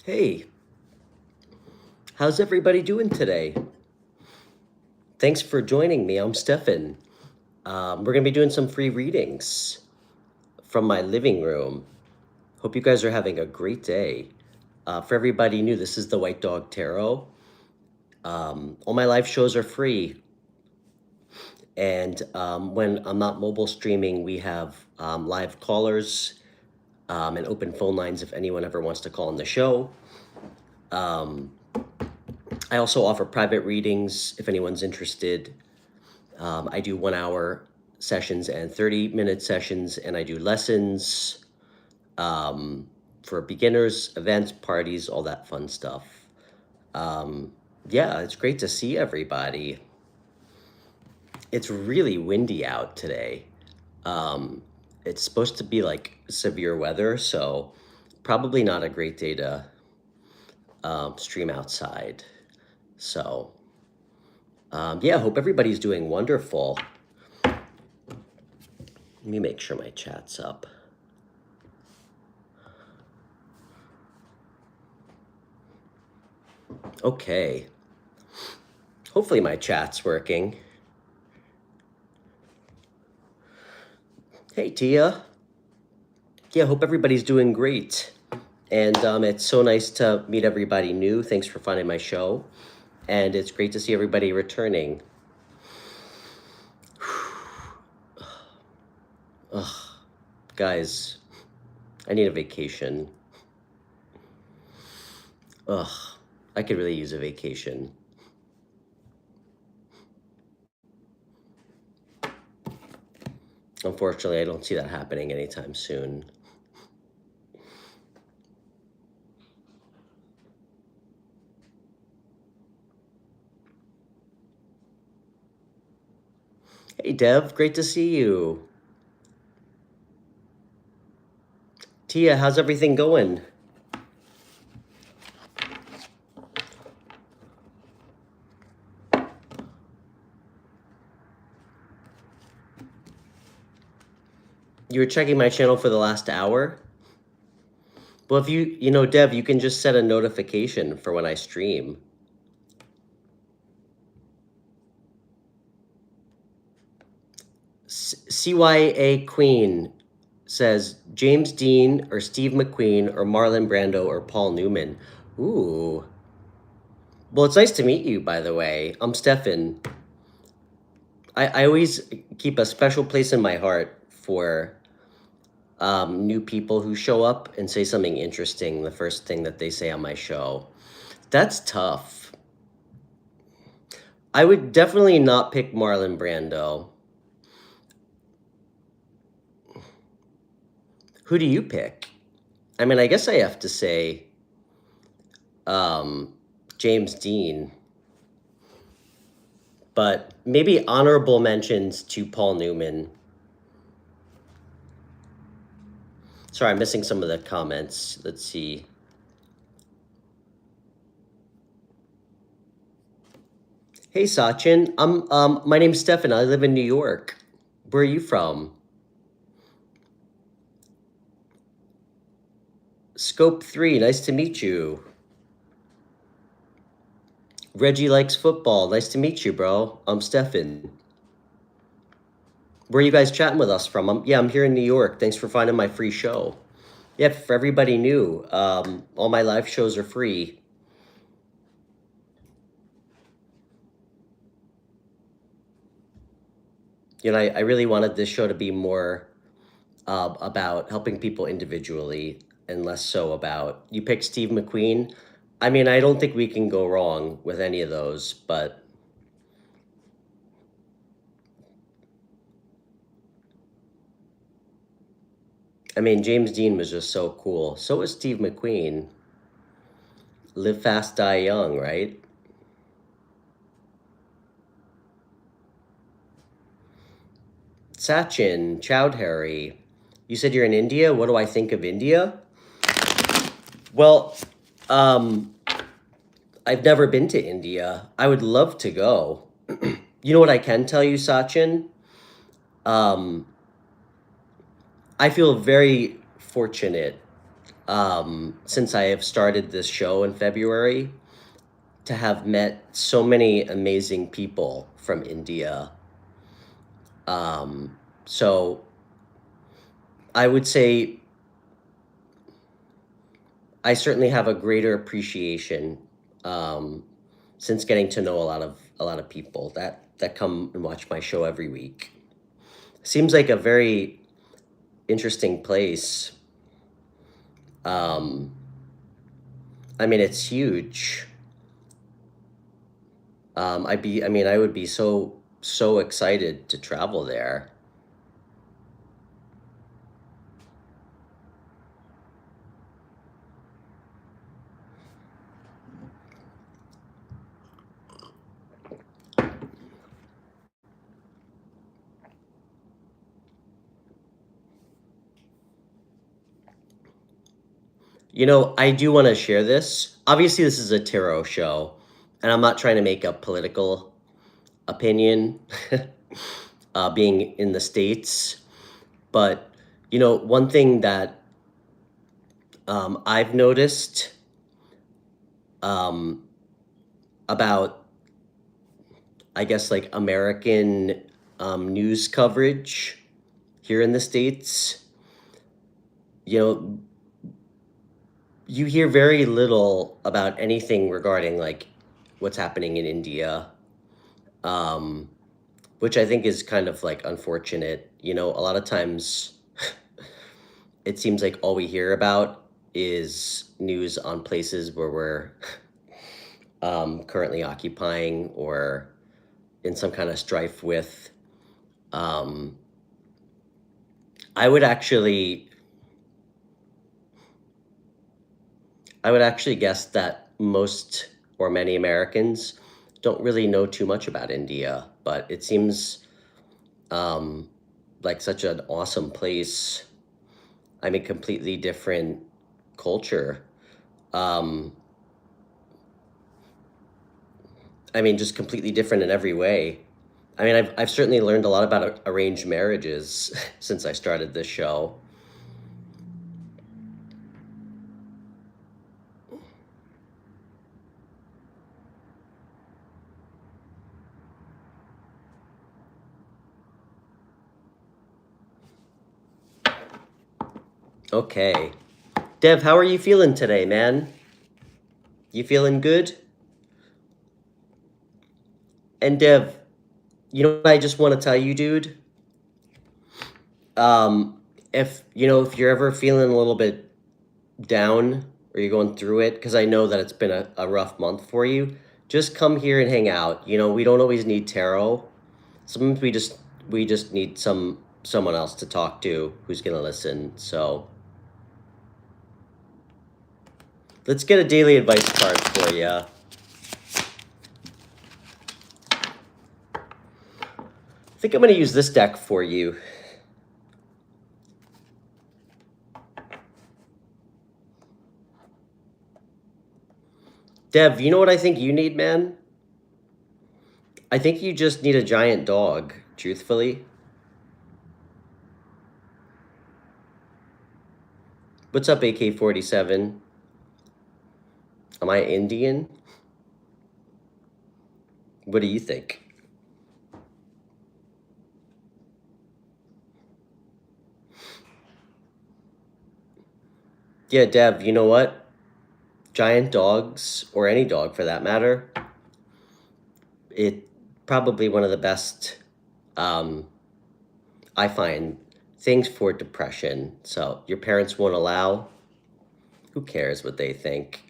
Hey, how's everybody doing today? Thanks for joining me. I'm Stefan. We're going to be doing some free readings from my living room. Hope you guys are having a great day. For everybody new, this is the White Dog Tarot. All my live shows are free. And when I'm not mobile streaming, we have live callers and open phone lines if anyone ever wants to call in the show. I also offer private readings if anyone's interested. I do 1 hour sessions and 30-minute sessions, and I do lessons for beginners, events, parties, all that fun stuff. Yeah, it's great to see everybody. It's really windy out today. It's supposed to be like severe weather, so probably not a great day to stream outside. So yeah, hope everybody's doing wonderful. Let me make sure my chat's up. Okay. Hopefully my chat's working. Hey, Tia. Yeah, hope everybody's doing great. And it's so nice to meet everybody new. Thanks for finding my show. And it's great to see everybody returning. Ugh, guys, I need a vacation. Ugh, I could really use a vacation. Unfortunately, I don't see that happening anytime soon. Hey, Dev, great to see you. Tia, how's everything going? You were checking my channel for the last hour? Well, if you know, Dev, you can just set a notification for when I stream. CYA Queen says James Dean or Steve McQueen or Marlon Brando or Paul Newman. Ooh. Well, it's nice to meet you, by the way. I'm Stefan. I always keep a special place in my heart for new people who show up and say something interesting the first thing that they say on my show. That's tough. I would definitely not pick Marlon Brando. Who do you pick? I mean, I guess I have to say James Dean. But maybe honorable mentions to Paul Newman. Sorry, I'm missing some of the comments. Let's see. Hey, Sachin. My name's Stefan. I live in New York. Where are you from? Scope 3, nice to meet you. Reggie likes football. Nice to meet you, bro. I'm Stefan. Where are you guys chatting with us from? I'm here in New York. Thanks for finding my free show. Yeah, for everybody new, all my live shows are free. You know, I really wanted this show to be more about helping people individually and less so about, you picked Steve McQueen. I mean, I don't think we can go wrong with any of those, but I mean, James Dean was just so cool. So was Steve McQueen. Live fast, die young, right? Sachin, Chowdhury, you said you're in India. What do I think of India? Well, I've never been to India. I would love to go. You know what I can tell you, Sachin? I feel very fortunate since I have started this show in February, to have met so many amazing people from India. So I would say I certainly have a greater appreciation since getting to know a lot of people that come and watch my show every week. Seems like a very interesting place. I mean, it's huge. I would be so excited to travel there. You know, I do want to share this. Obviously, this is a tarot show, and I'm not trying to make a political opinion, being in the States. But, you know, one thing that I've noticed um, about, I guess, like American news coverage here in the States, you know, you hear very little about anything regarding like what's happening in India, um, which I think is kind of like unfortunate. You know, a lot of times it seems like all we hear about is news on places where we're currently occupying or in some kind of strife with. Um, I would actually, I would actually guess that most or many Americans don't really know too much about India, but it seems um, like such an awesome place. I mean, completely different culture. Um, I mean, just completely different in every way. I mean, I've certainly learned a lot about arranged marriages since I started this show. Okay. Dev, how are you feeling today, man? You feeling good? And Dev, you know what I just want to tell you, dude? Um, if you know if you're ever feeling a little bit down or you're going through it, because I know that it's been a rough month for you, just come here and hang out. You know, we don't always need tarot. Sometimes we just need someone else to talk to who's gonna listen. So let's get a daily advice card for you. I think I'm gonna use this deck for you. Dev, you know what I think you need, man? I think you just need a giant dog, truthfully. What's up, AK-47? Am I Indian? What do you think? Yeah, Dev, you know what? Giant dogs, or any dog for that matter, it probably one of the best, um, I find, things for depression. So your parents won't allow. Who cares what they think?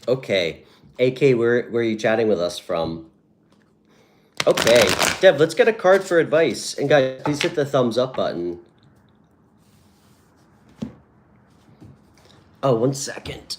Okay. AK, where are you chatting with us from? Okay. Dev, let's get a card for advice. And guys, please hit the thumbs up button. Oh, 1 second.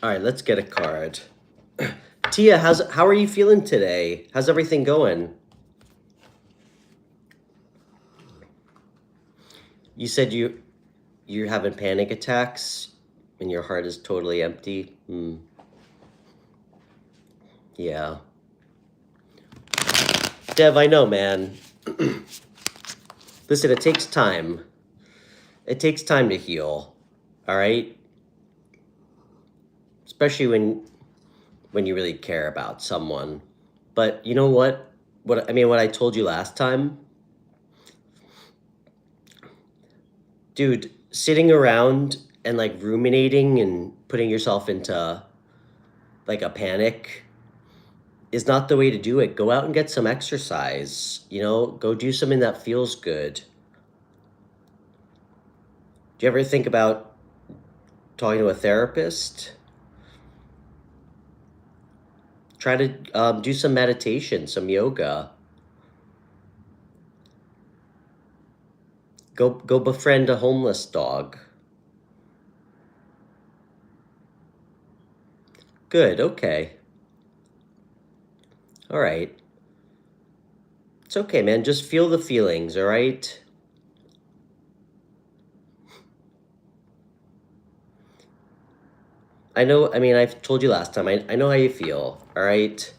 All right, let's get a card. Tia, how are you feeling today? How's everything going? You said you're having panic attacks and your heart is totally empty. Yeah. Dev, I know, man. Listen, it takes time. It takes time to heal. All right? Especially when you really care about someone. But you know what? What I told you last time, dude, sitting around and like ruminating and putting yourself into like a panic is not the way to do it. Go out and get some exercise, go do something that feels good. Do you ever think about talking to a therapist? Try to do some meditation, some yoga. Go befriend a homeless dog. Good, okay. All right. It's okay, man. Just feel the feelings, all right? I know, I've told you last time, I know how you feel, all right?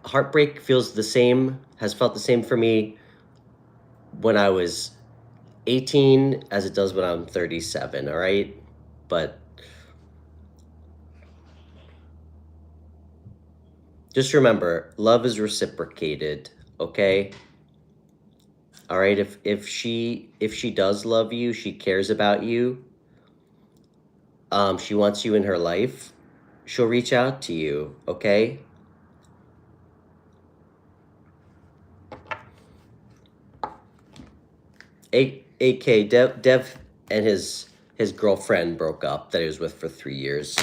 Heartbreak has felt the same for me when I was 18 as it does when I'm 37, all right? But just remember, love is reciprocated, okay? All right, if she does love you, she cares about you, she wants you in her life, she'll reach out to you, okay? AK Dev and his girlfriend broke up that he was with for 3 years.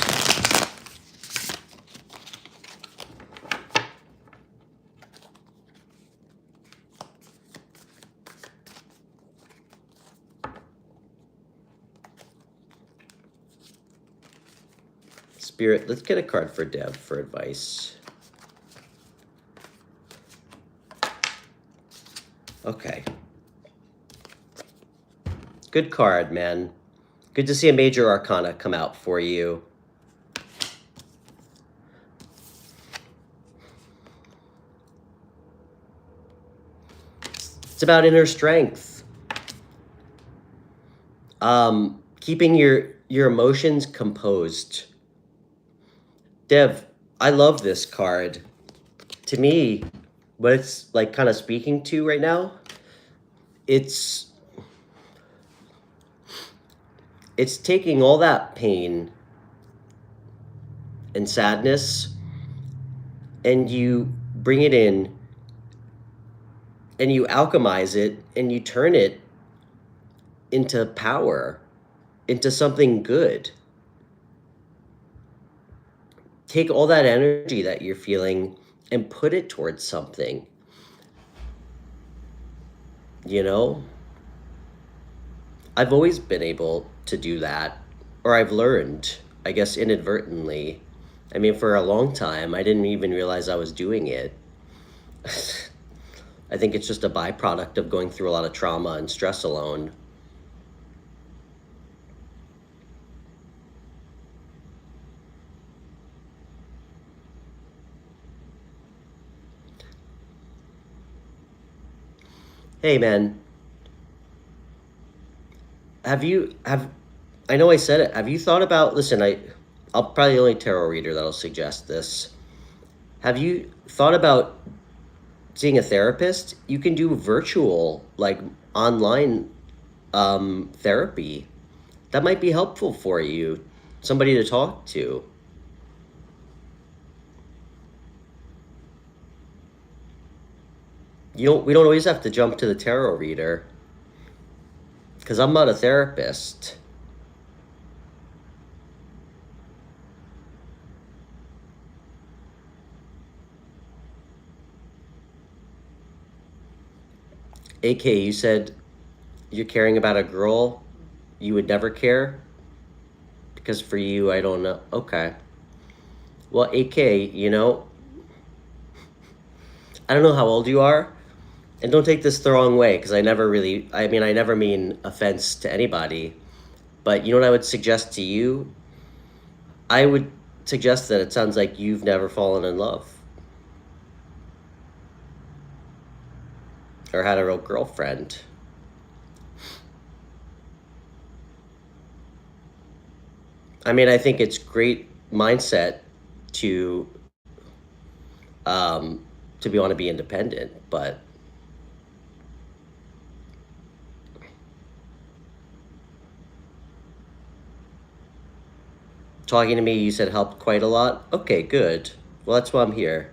Spirit, let's get a card for Dev for advice. Okay. Good card, man. Good to see a major arcana come out for you. It's about inner strength. Keeping your emotions composed. Dev, I love this card. To me, what it's like kind of speaking to right now, it's taking all that pain and sadness and you bring it in and you alchemize it and you turn it into power, into something good. Take all that energy that you're feeling and put it towards something. I've always been able to do that, or I've learned, I guess inadvertently. For a long time, I didn't even realize I was doing it. I think it's just a byproduct of going through a lot of trauma and stress alone. Hey, man. I know I said it. Have you thought about, listen, I'll probably the only tarot reader that'll suggest this. Have you thought about seeing a therapist? You can do virtual, like online therapy. That might be helpful for you. Somebody to talk to. We don't always have to jump to the tarot reader. Because I'm not a therapist. AK, you said you're caring about a girl you would never care? Because for you, I don't know. Okay. Well, AK, you know, I don't know how old you are, and don't take this the wrong way, because I never mean offense to anybody, but you know what I would suggest to you? I would suggest that it sounds like you've never fallen in love or had a real girlfriend. I mean, I think it's great mindset to um, want to be independent, but talking to me, you said helped quite a lot. Okay, good. Well, that's why I'm here.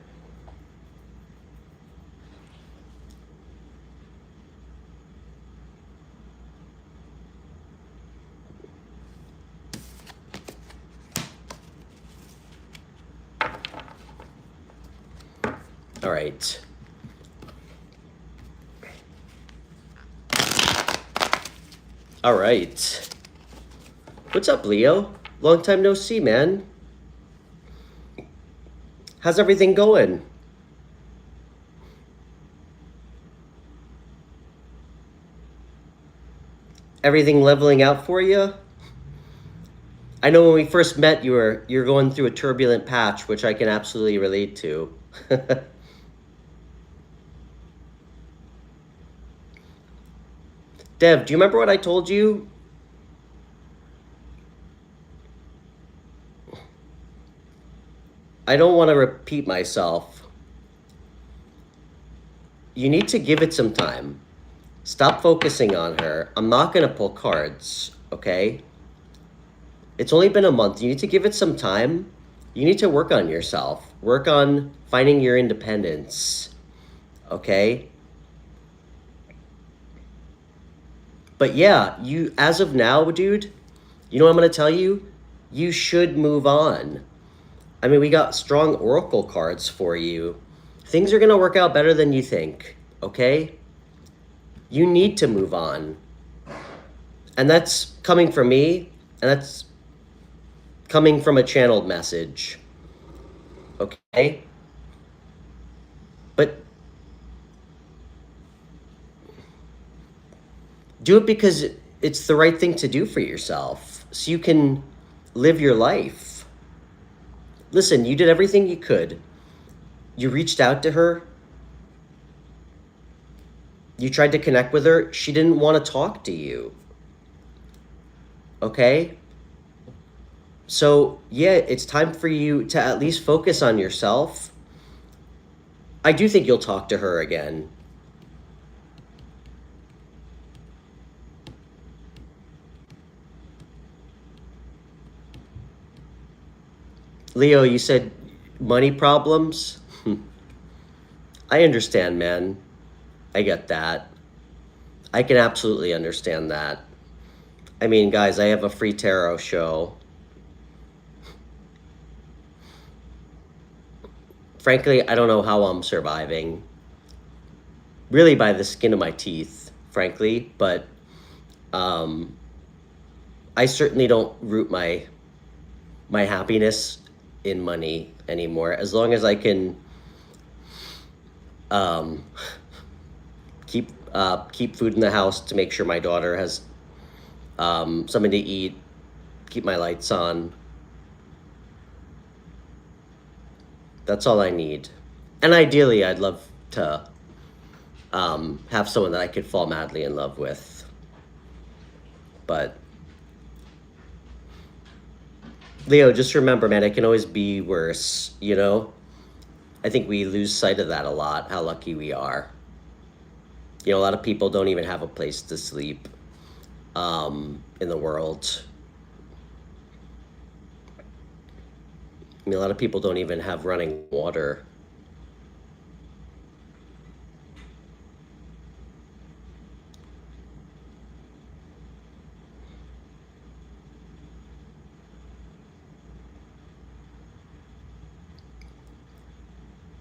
All right. All right. What's up, Leo? Long time no see, man. How's everything going? Everything leveling out for you? I know when we first met, you're going through a turbulent patch, which I can absolutely relate to. Dev, do you remember what I told you? I don't want to repeat myself. You need to give it some time. Stop focusing on her. I'm not going to pull cards, okay? It's only been a month. You need to give it some time. You need to work on yourself. Work on finding your independence, okay? But yeah, you, as of now, dude, you know what I'm going to tell you? You should move on. I mean, we got strong oracle cards for you. Things are going to work out better than you think, okay? You need to move on. And that's coming from me, and that's coming from a channeled message, okay? But do it because it's the right thing to do for yourself, so you can live your life. Listen, you did everything you could. You reached out to her. You tried to connect with her. She didn't want to talk to you. Okay? So, yeah, it's time for you to at least focus on yourself. I do think you'll talk to her again. Leo, you said money problems? I understand, man. I get that. I can absolutely understand that. I mean, guys, I have a free tarot show. Frankly, I don't know how I'm surviving. Really by the skin of my teeth, frankly, but um, I certainly don't root my happiness in money anymore. As long as I can um, keep food in the house to make sure my daughter has something to eat, keep my lights on. That's all I need. And ideally, I'd love to have someone that I could fall madly in love with. But Leo, just remember, man, it can always be worse, you know? I think we lose sight of that a lot, how lucky we are. You know, a lot of people don't even have a place to sleep in the world. I mean, a lot of people don't even have running water.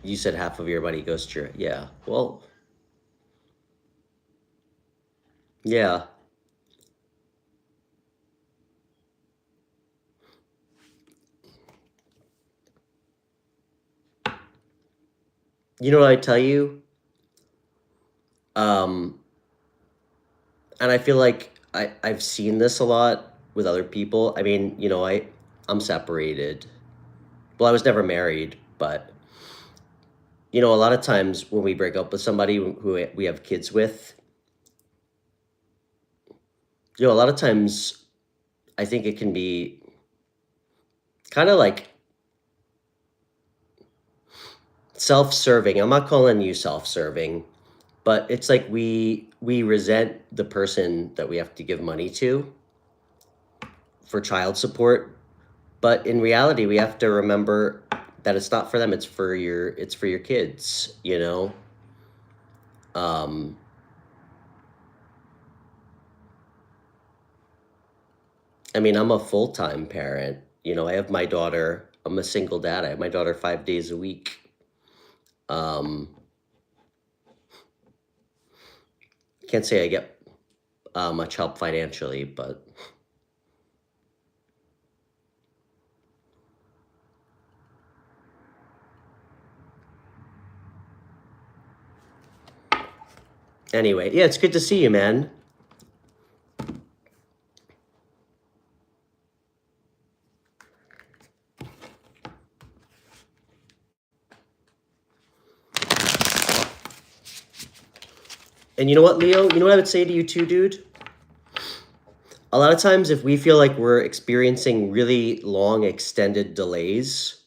You said half of your money goes to your, yeah. Well, yeah. You know what I tell you? Um, and I feel like I've seen this a lot with other people. I mean, I'm separated. Well, I was never married, but a lot of times when we break up with somebody who we have kids with, a lot of times I think it can be kind of like self-serving. I'm not calling you self-serving, but it's like we resent the person that we have to give money to for child support. But in reality, we have to remember that it's not for them, it's for your kids. Um, I mean, I'm a full-time parent. I have my daughter. I'm a single dad. I have my daughter 5 days a week. Um, can't say I get much help financially, but anyway, yeah, it's good to see you, man. And you know what, Leo? You know what I would say to you too, dude? A lot of times, if we feel like we're experiencing really long, extended delays,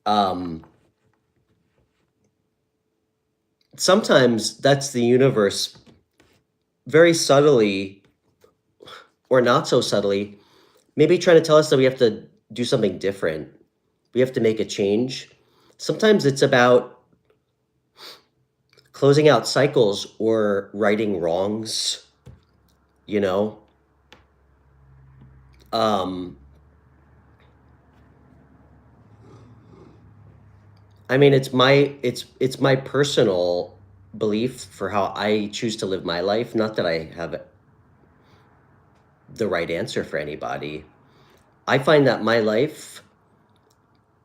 um, sometimes that's the universe very subtly, or not so subtly, maybe trying to tell us that we have to do something different. We have to make a change. Sometimes it's about closing out cycles or righting wrongs, you know? Um, I mean, it's my personal belief for how I choose to live my life. Not that I have the right answer for anybody. I find that my life,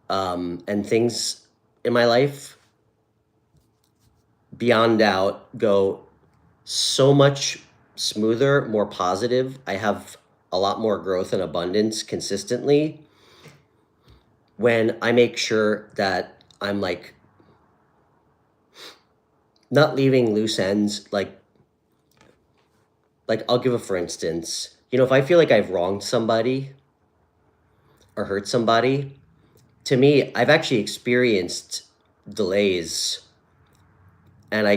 and things in my life, beyond doubt, go so much smoother, more positive. I have a lot more growth and abundance consistently when I make sure that I'm like not leaving loose ends. Like I'll give a for instance. If I feel like I've wronged somebody or hurt somebody, to me, I've actually experienced delays, and I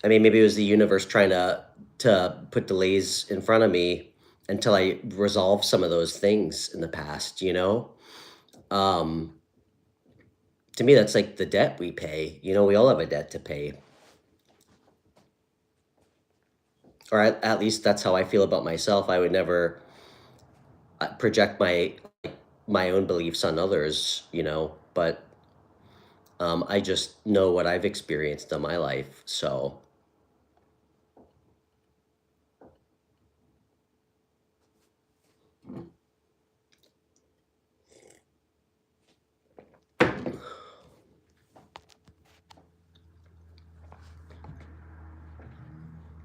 mean, maybe it was the universe trying to put delays in front of me until I resolve some of those things in the past. Um, to me, that's like the debt we pay. We all have a debt to pay, or at least that's how I feel about myself. I would never project my own beliefs on others. But I just know what I've experienced in my life. So,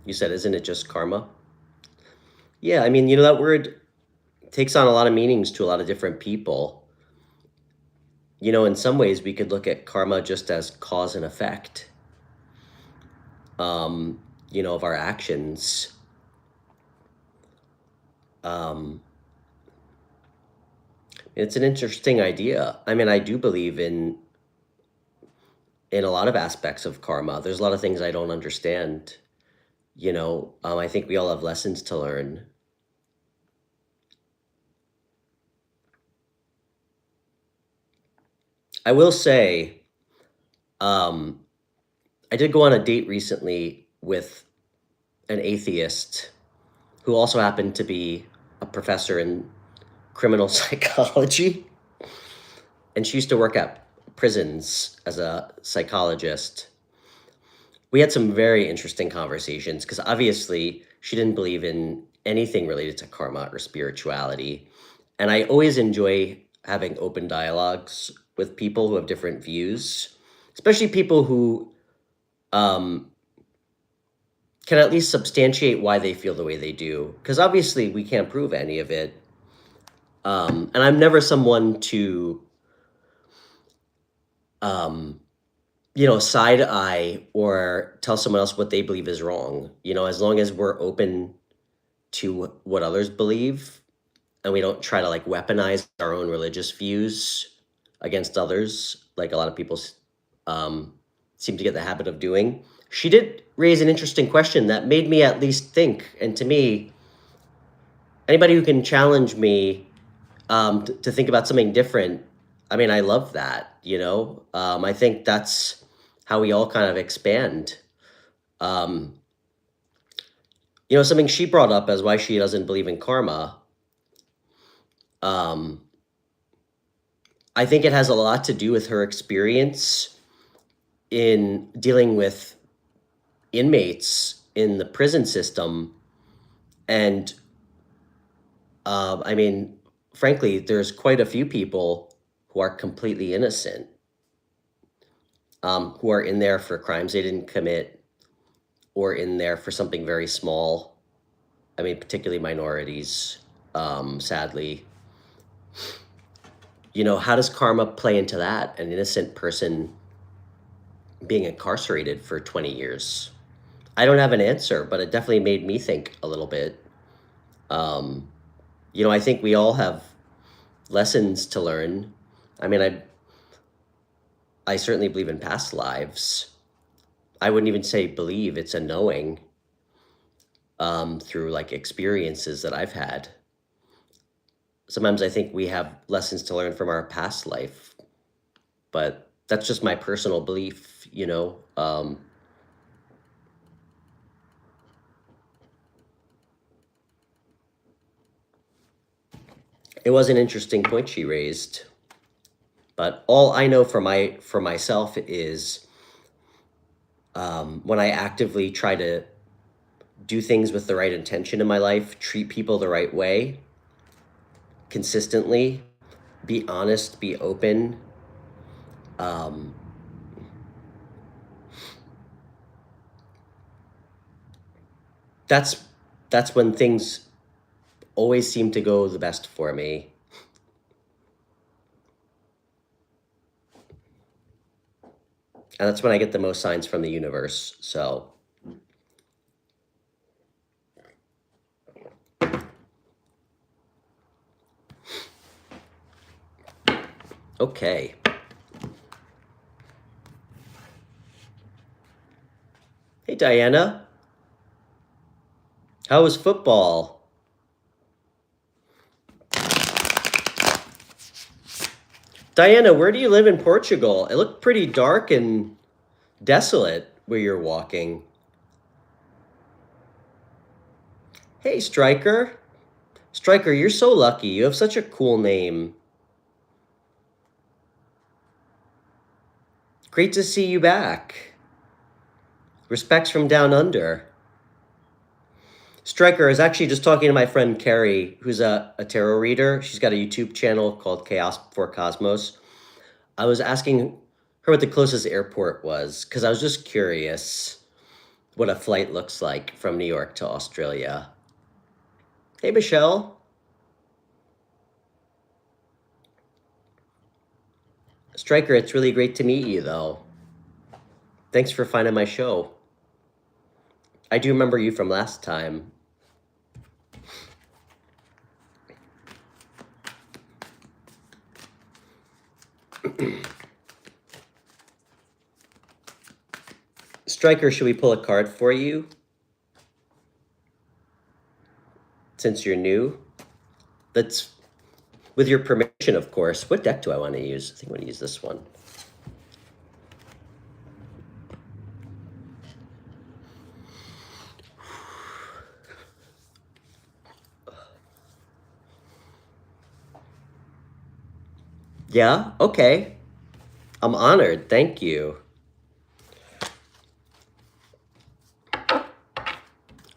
you said, isn't it just karma? Yeah, I mean, that word takes on a lot of meanings to a lot of different people. In some ways, we could look at karma just as cause and effect, of our actions. Um, it's an interesting idea. I mean, I do believe in a lot of aspects of karma. There's a lot of things I don't understand. I think we all have lessons to learn. I will say, um, I did go on a date recently with an atheist who also happened to be a professor in criminal psychology, and she used to work at prisons as a psychologist. We had some very interesting conversations because obviously she didn't believe in anything related to karma or spirituality. And I always enjoy having open dialogues with people who have different views, especially people who um, can at least substantiate why they feel the way they do. Because obviously we can't prove any of it. And I'm never someone to, um, side eye or tell someone else what they believe is wrong. As long as we're open to what others believe and we don't try to like weaponize our own religious views against others, like a lot of people um, seem to get the habit of doing. She did raise an interesting question that made me at least think. And to me, anybody who can challenge me to think about something different, I mean, I love that. I think that's how we all kind of expand. Um, Something she brought up as why she doesn't believe in karma. Um, I think it has a lot to do with her experience in dealing with inmates in the prison system. And I mean, frankly, there's quite a few people who are completely innocent, who are in there for crimes they didn't commit or in there for something very small. I mean, particularly minorities, sadly. How does karma play into that? An innocent person being incarcerated for 20 years? I don't have an answer, but it definitely made me think a little bit. Um, I think we all have lessons to learn. I mean, I certainly believe in past lives. I wouldn't even say believe, it's a knowing, through like experiences that I've had. Sometimes I think we have lessons to learn from our past life, but that's just my personal belief. It was an interesting point she raised, but all I know for myself is when I actively try to do things with the right intention in my life, treat people the right way, consistently, be honest, be open. Um, that's that's when things always seem to go the best for me. And that's when I get the most signs from the universe. So, okay. Hey, Diana. How was football? Diana, where do you live in Portugal? It looked pretty dark and desolate where you're walking. Hey, Striker. Striker, you're so lucky. You have such a cool name. Great to see you back. Respects from down under. Striker, I was actually just talking to my friend Carrie, who's a tarot reader. She's got a YouTube channel called Chaos for Cosmos. I was asking her what the closest airport was because I was just curious what a flight looks like from New York to Australia. Hey, Michelle. Striker, it's really great to meet you, though. Thanks for finding my show. I do remember you from last time. Striker, should we pull a card for you? Since you're new? That's with your permission, of course. What deck do I want to use? I think I'm going to use this one. Yeah? Okay. I'm honored. Thank you.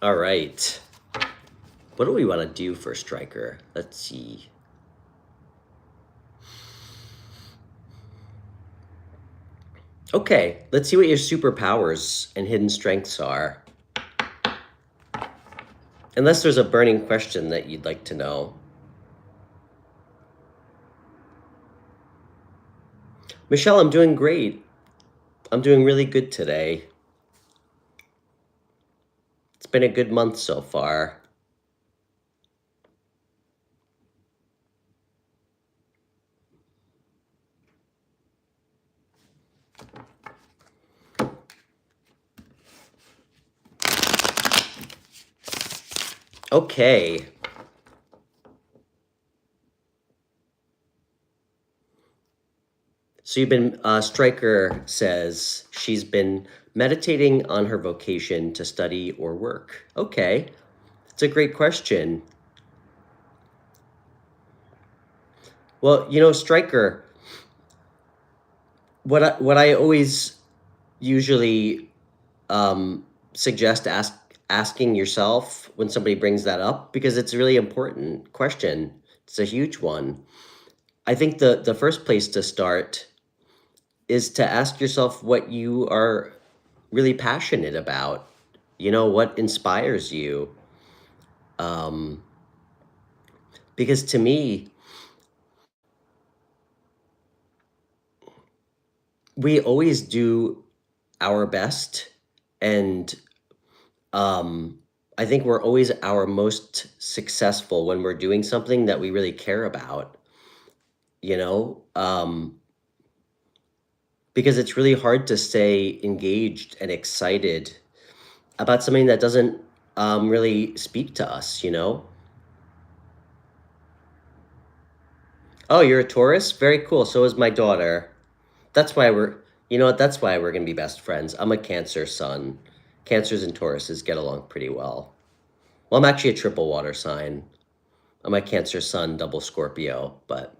All right. What do we want to do for Striker? Let's see. Okay, let's see what your superpowers and hidden strengths are. Unless there's a burning question that you'd like to know. Michelle, I'm doing great. I'm doing really good today. It's been a good month so far. Okay. So you've been, Stryker says she's been meditating on her vocation to study or work. Okay, it's a great question. Well, you know, Stryker, what I always usually suggest asking yourself when somebody brings that up, because it's a really important question. It's a huge one. I think the first place to start is to ask yourself what you are really passionate about. You know, what inspires you. Um, because to me, we always do our best, and I think we're always our most successful when we're doing something that we really care about, you know? Because it's really hard to stay engaged and excited about something that doesn't really speak to us, you know? Oh, you're a Taurus? Very cool. So is my daughter. That's why we're, you know what? That's why we're going to be best friends. I'm a Cancer sun. Cancers and Tauruses get along pretty well. Well, I'm actually a triple water sign. I'm a Cancer sun, double Scorpio. But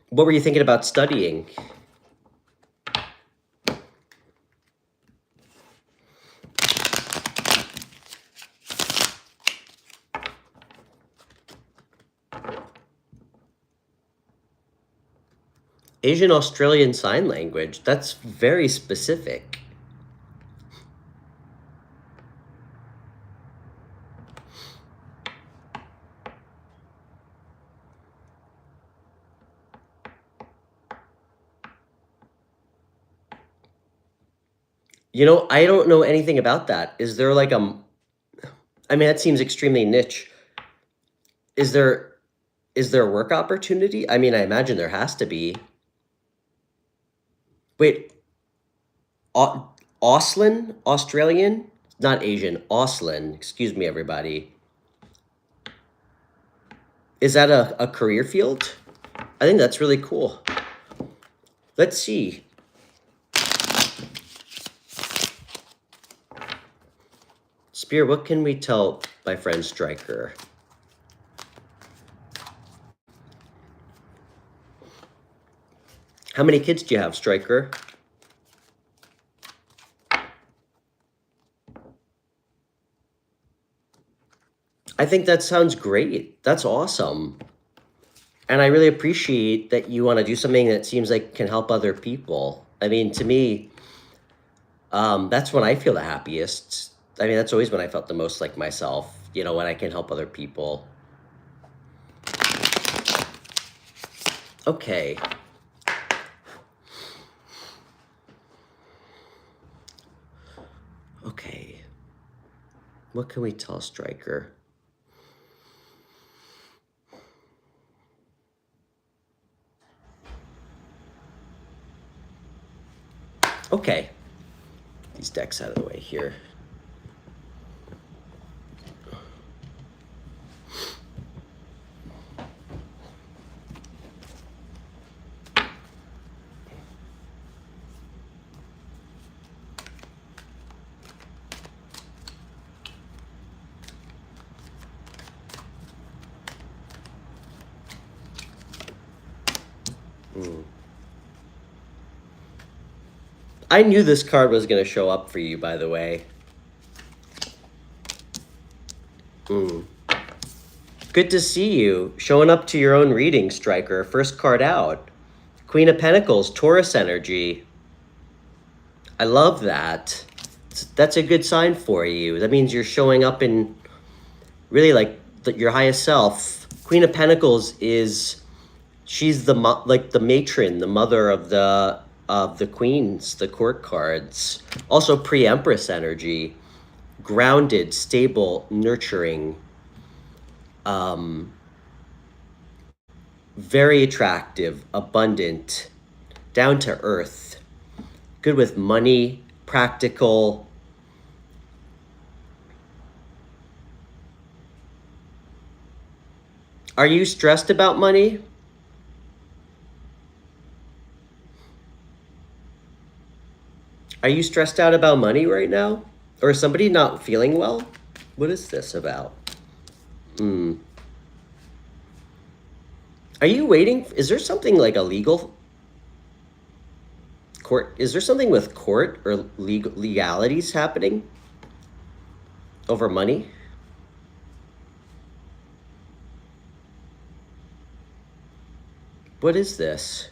what were you thinking about studying? Asian Australian Sign Language. That's very specific. You know, I don't know anything about that. Is there like I mean, that seems extremely niche. Is there is there a work opportunity? I mean, I imagine there has to be. Wait, Auslin, Australian, not Asian, Auslin. Excuse me, everybody. Is that a career field? I think that's really cool. Let's see. Spear, what can we tell my friend Stryker? How many kids do you have, Stryker? I think that sounds great. That's awesome. And I really appreciate that you want to do something that seems like can help other people. I mean, to me, that's when I feel the happiest. I mean, that's always when I felt the most like myself, you know, when I can help other people. Okay. Okay. What can we tell Stryker? Okay. These decks out of the way here. I knew this card was going to show up for you, by the way. Good to see you. Showing up to your own reading, Stryker. First card out. Queen of Pentacles, Taurus energy. I love that. That's a good sign for you. That means you're showing up in really like your highest self. Queen of Pentacles is, she's the like the matron, the mother of the queens, the court cards. Also pre-empress energy, grounded, stable, nurturing, very attractive, abundant, down to earth, good with money, practical. Are you stressed about money? Are you stressed out about money right now? Or is somebody not feeling well? What is this about? Are you waiting? Is there something like a legal court? Is there something with court or legalities happening over money? What is this?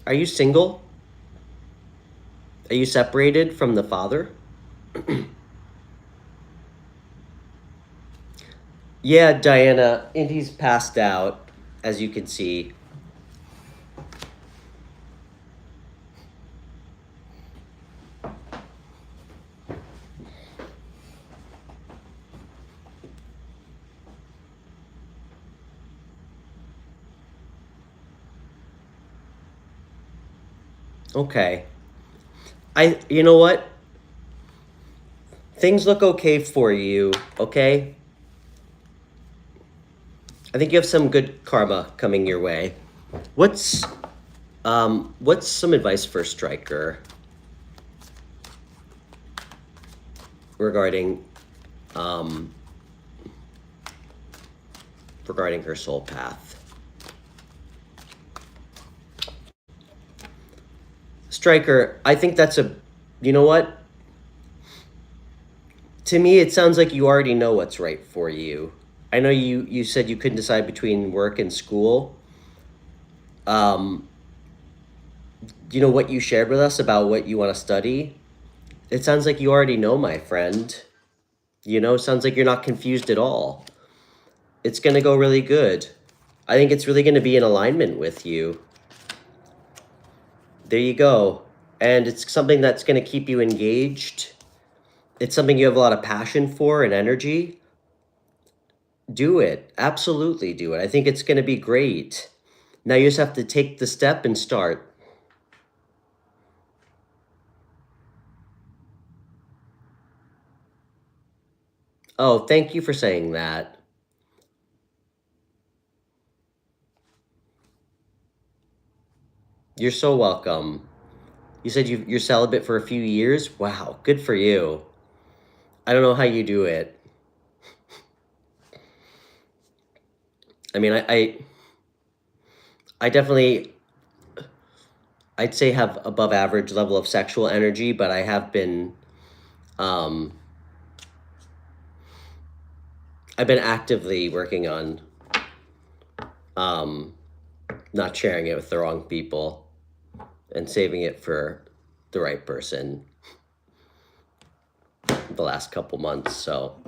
Are you single? Are you separated from the father? Yeah, Diana, Indy's passed out, as you can see. Okay. You know what? Things look okay for you, okay? I think you have some good karma coming your way. What's some advice for Stryker regarding her soul path? Stryker, I think that's you know what? To me, it sounds like you already know what's right for you. I know you said you couldn't decide between work and school. You know what you shared with us about what you want to study? It sounds like you already know, my friend. You know, sounds like you're not confused at all. It's going to go really good. I think it's really going to be in alignment with you. There you go. And it's something that's going to keep you engaged. It's something you have a lot of passion for and energy. Do it. Absolutely do it. I think it's going to be great. Now you just have to take the step and start. Oh, thank you for saying that. You're so welcome. You said you're celibate for a few years? Wow, good for you. I don't know how you do it. I mean, I definitely, I'd say have above average level of sexual energy, but I have been, I've been actively working on not sharing it with the wrong people and saving it for the right person the last couple months. So,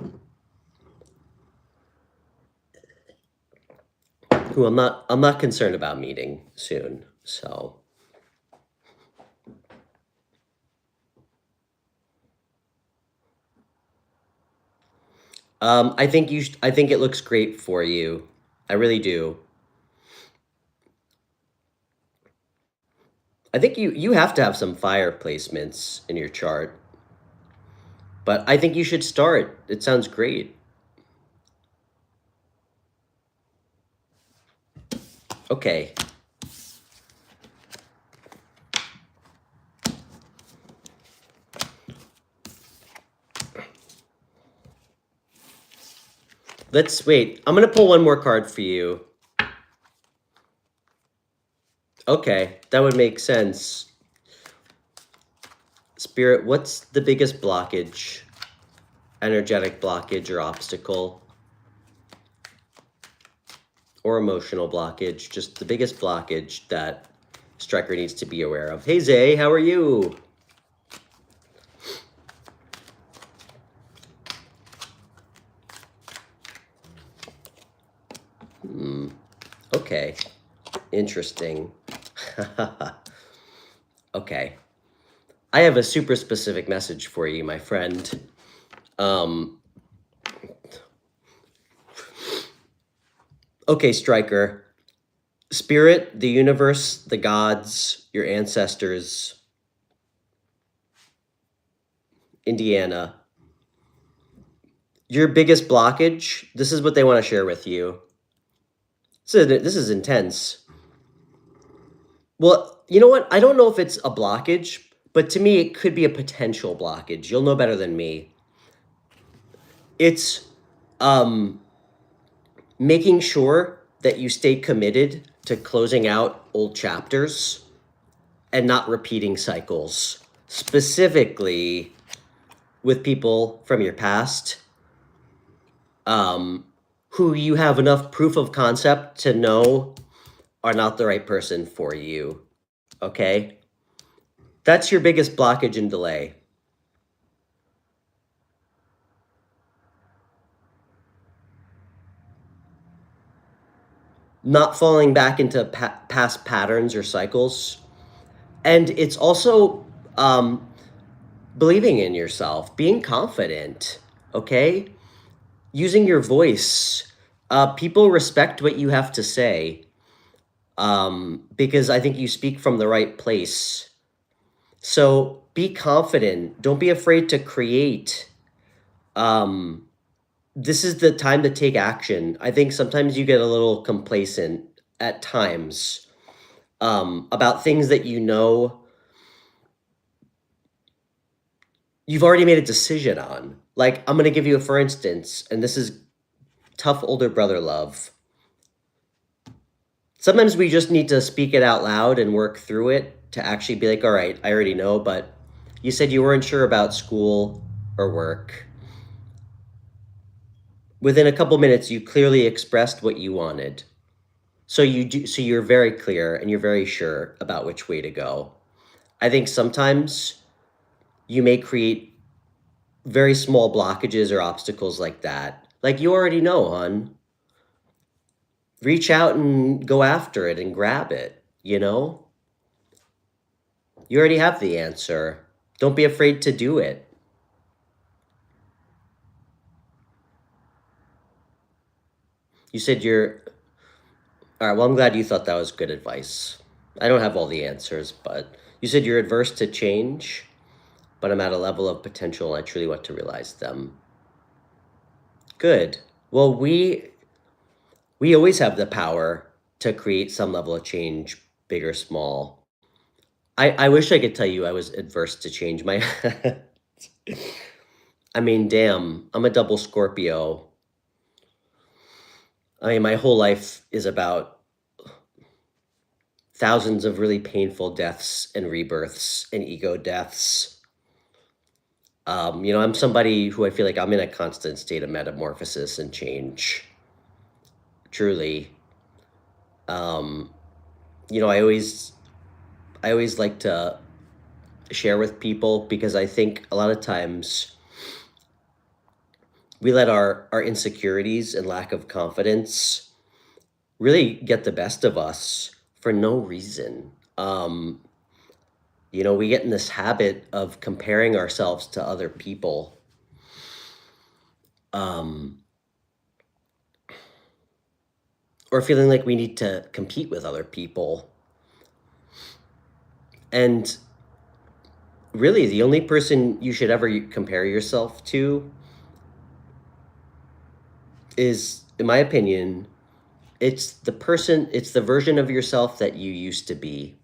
who I'm not concerned about meeting soon. So, I think I think it looks great for you. I really do. I think you have to have some fire placements in your chart, but I think you should start. It sounds great. Okay. Let's wait. I'm going to pull one more card for you. Okay, that would make sense. Spirit, what's the biggest blockage, energetic blockage or obstacle, or emotional blockage, just the biggest blockage that Striker needs to be aware of? Hey Zay, how are you? Okay, interesting. Okay, I have a super specific message for you, my friend. Okay, Striker. Spirit, the universe, the gods, your ancestors, Indiana. Your biggest blockage, this is what they want to share with you. So this is intense. Well, you know what? I don't know if it's a blockage, but to me, it could be a potential blockage. You'll know better than me. It's making sure that you stay committed to closing out old chapters and not repeating cycles, specifically with people from your past who you have enough proof of concept to know are not the right person for you, okay? That's your biggest blockage and delay. Not falling back into past patterns or cycles. And it's also believing in yourself, being confident, okay? Using your voice. People respect what you have to say because I think you speak from the right place. So be confident. Don't be afraid to create. This is the time to take action. I think sometimes you get a little complacent at times about things that you know you've already made a decision on. Like, I'm going to give you a for instance, and this is tough older brother love. Sometimes we just need to speak it out loud and work through it to actually be like, all right, I already know, but you said you weren't sure about school or work. Within a couple minutes, you clearly expressed what you wanted. So you're very clear and you're very sure about which way to go. I think sometimes you may create very small blockages or obstacles like that. Like, you already know, hon. Reach out and go after it and grab it, you know? You already have the answer. Don't be afraid to do it. You said you're... All right, well, I'm glad you thought that was good advice. I don't have all the answers, but you said you're adverse to change, but I'm at a level of potential and I truly want to realize them. Good. Well, we always have the power to create some level of change, big or small. I wish I could tell you I was adverse to change. I mean, damn, I'm a double Scorpio. I mean, my whole life is about thousands of really painful deaths and rebirths and ego deaths. I'm somebody who I feel like I'm in a constant state of metamorphosis and change. Truly. I always like to share with people because I think a lot of times we let our insecurities and lack of confidence really get the best of us for no reason. We get in this habit of comparing ourselves to other people. Or feeling like we need to compete with other people. And really, the only person you should ever compare yourself to is, in my opinion, it's the version of yourself that you used to be,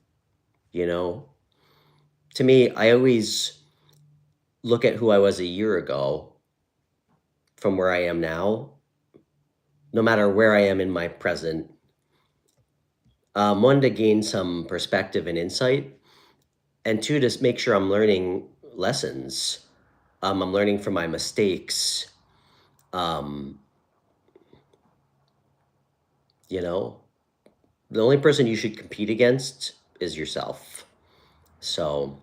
you know? To me, I always look at who I was a year ago from where I am now, no matter where I am in my present. One, to gain some perspective and insight, and two, to make sure I'm learning lessons. I'm learning from my mistakes. Um, you know, the only person you should compete against is yourself. So,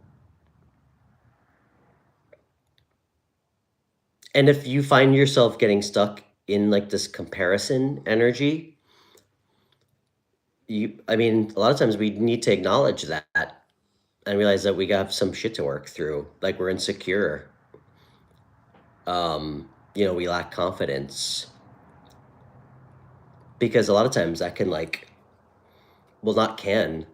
and if you find yourself getting stuck in like this comparison energy, I mean, a lot of times we need to acknowledge that and realize that we got some shit to work through. Like we're insecure. We lack confidence because a lot of times that can not can,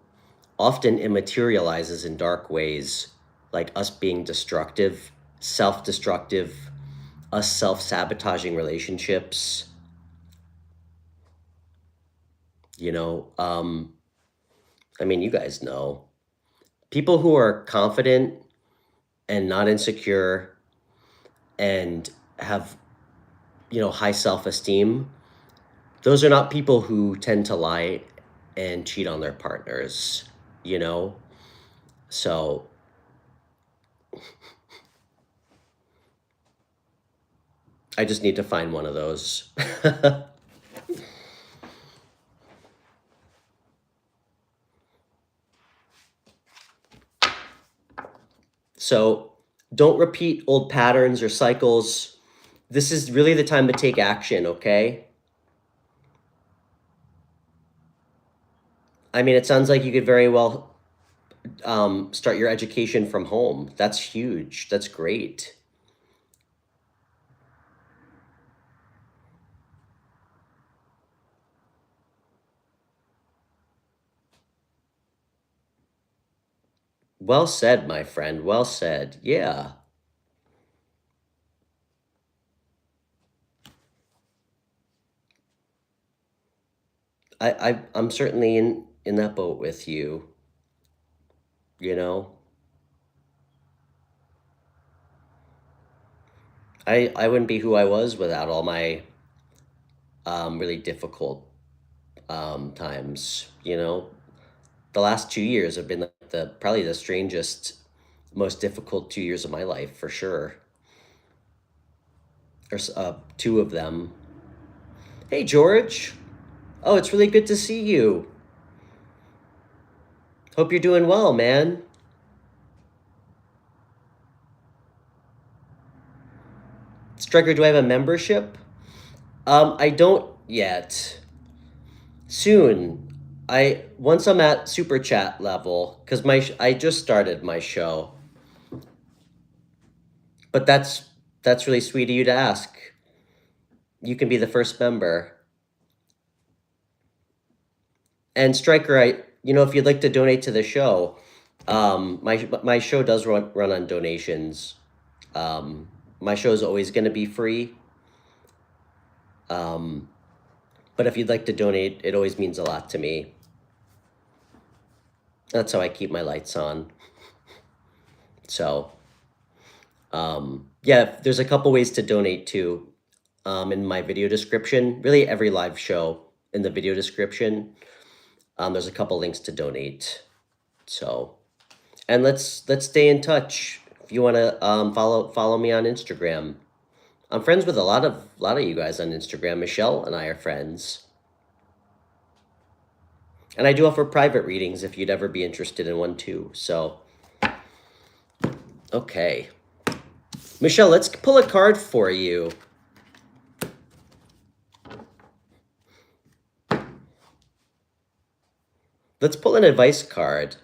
often it materializes in dark ways, like us being destructive, self-destructive, us self-sabotaging relationships, I mean, you guys know. People who are confident and not insecure and have, high self-esteem, those are not people who tend to lie and cheat on their partners, you know? So I just need to find one of those. So don't repeat old patterns or cycles. This is really the time to take action, okay? I mean, it sounds like you could very well start your education from home. That's huge. That's great. Well said, my friend. Well said. Yeah. I'm certainly in that boat with you, you know? I wouldn't be who I was without all my really difficult times, The last 2 years have been like probably the strangest, most difficult 2 years of my life for sure. There's two of them. Hey, George. Oh, it's really good to see you. Hope you're doing well, man. Striker, do I have a membership? I don't yet. Soon. Once I'm at super chat level, because I just started my show. But that's really sweet of you to ask. You can be the first member. And Striker, if you'd like to donate to the show, my show does run on donations. My show is always going to be free. But if you'd like to donate, it always means a lot to me. That's how I keep my lights on. So, yeah, there's a couple ways to donate too. In my video description, really every live show in the video description, there's a couple links to donate. So, and let's stay in touch. If you want to follow me on Instagram, I'm friends with a lot of you guys on Instagram. Michelle and I are friends. And I do offer private readings if you'd ever be interested in one too. So, okay. Michelle, let's pull a card for you. Let's pull an advice card.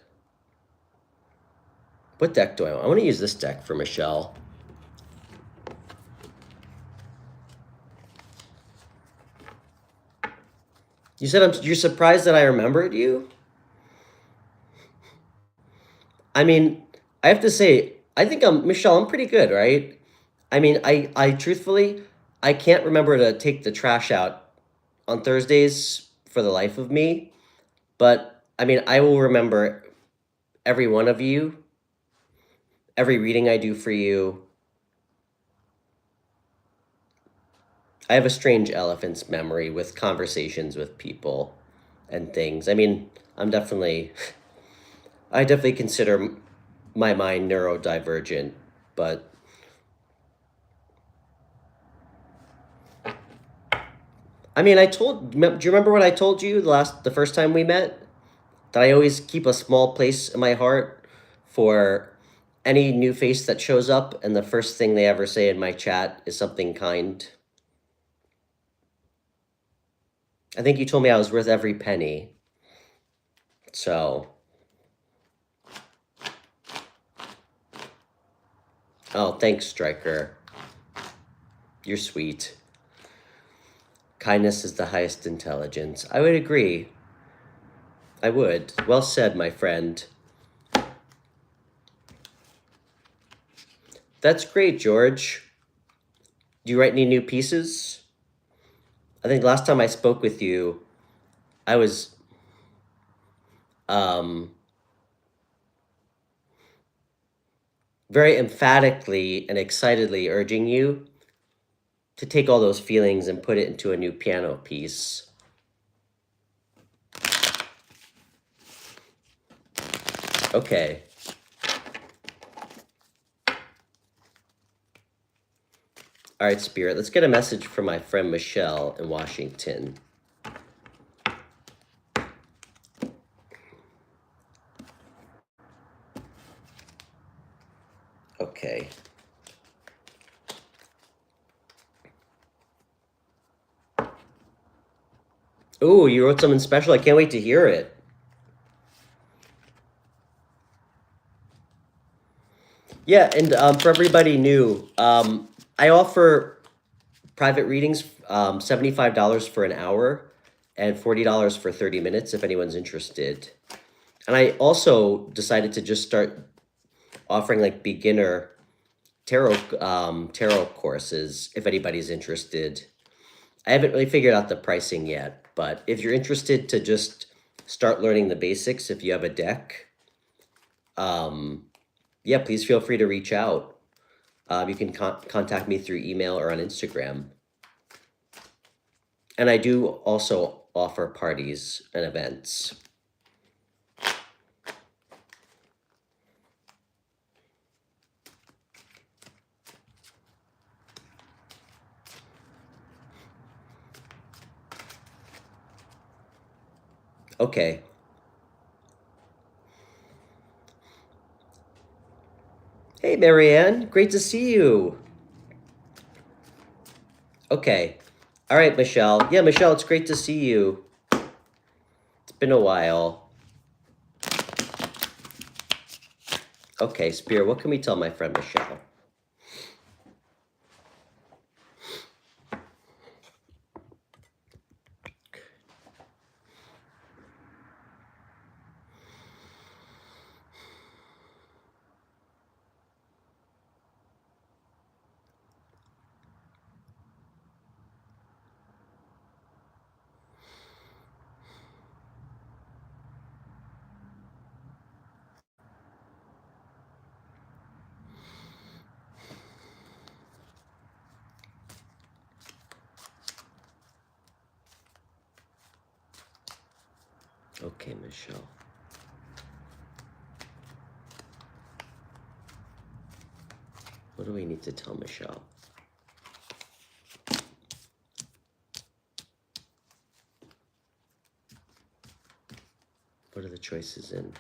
What deck do I want? I want to use this deck for Michelle. You said you're surprised that I remembered you? I mean, I have to say, I think Michelle, I'm pretty good, right? I mean, I truthfully, I can't remember to take the trash out on Thursdays for the life of me. But I mean, I will remember every one of you, every reading I do for you. I have a strange elephant's memory with conversations with people and things. I mean, I definitely consider my mind neurodivergent. but I mean, do you remember what I told you the first time we met? That I always keep a small place in my heart for any new face that shows up, and the first thing they ever say in my chat is something kind. I think you told me I was worth every penny. So, oh, thanks, Striker. You're sweet. Kindness is the highest intelligence. I would agree. I would. Well said, my friend. That's great, George. Do you write any new pieces? I think last time I spoke with you, I was very emphatically and excitedly urging you to take all those feelings and put it into a new piano piece. Okay. All right, Spirit, let's get a message from my friend Michelle in Washington. Okay. Oh, you wrote something special. I can't wait to hear it. Yeah, and for everybody new, I offer private readings, $75 for an hour and $40 for 30 minutes if anyone's interested. And I also decided to just start offering like beginner tarot courses if anybody's interested. I haven't really figured out the pricing yet, but if you're interested to just start learning the basics, if you have a deck, yeah, please feel free to reach out. You can contact me through email or on Instagram. And I do also offer parties and events. Okay. Hey, Marianne, great to see you. Okay. All right, Michelle. Yeah, Michelle, it's great to see you. It's been a while. Okay, Spear, what can we tell my friend Michelle? Okay, Michelle. What do we need to tell Michelle? What are the choices in?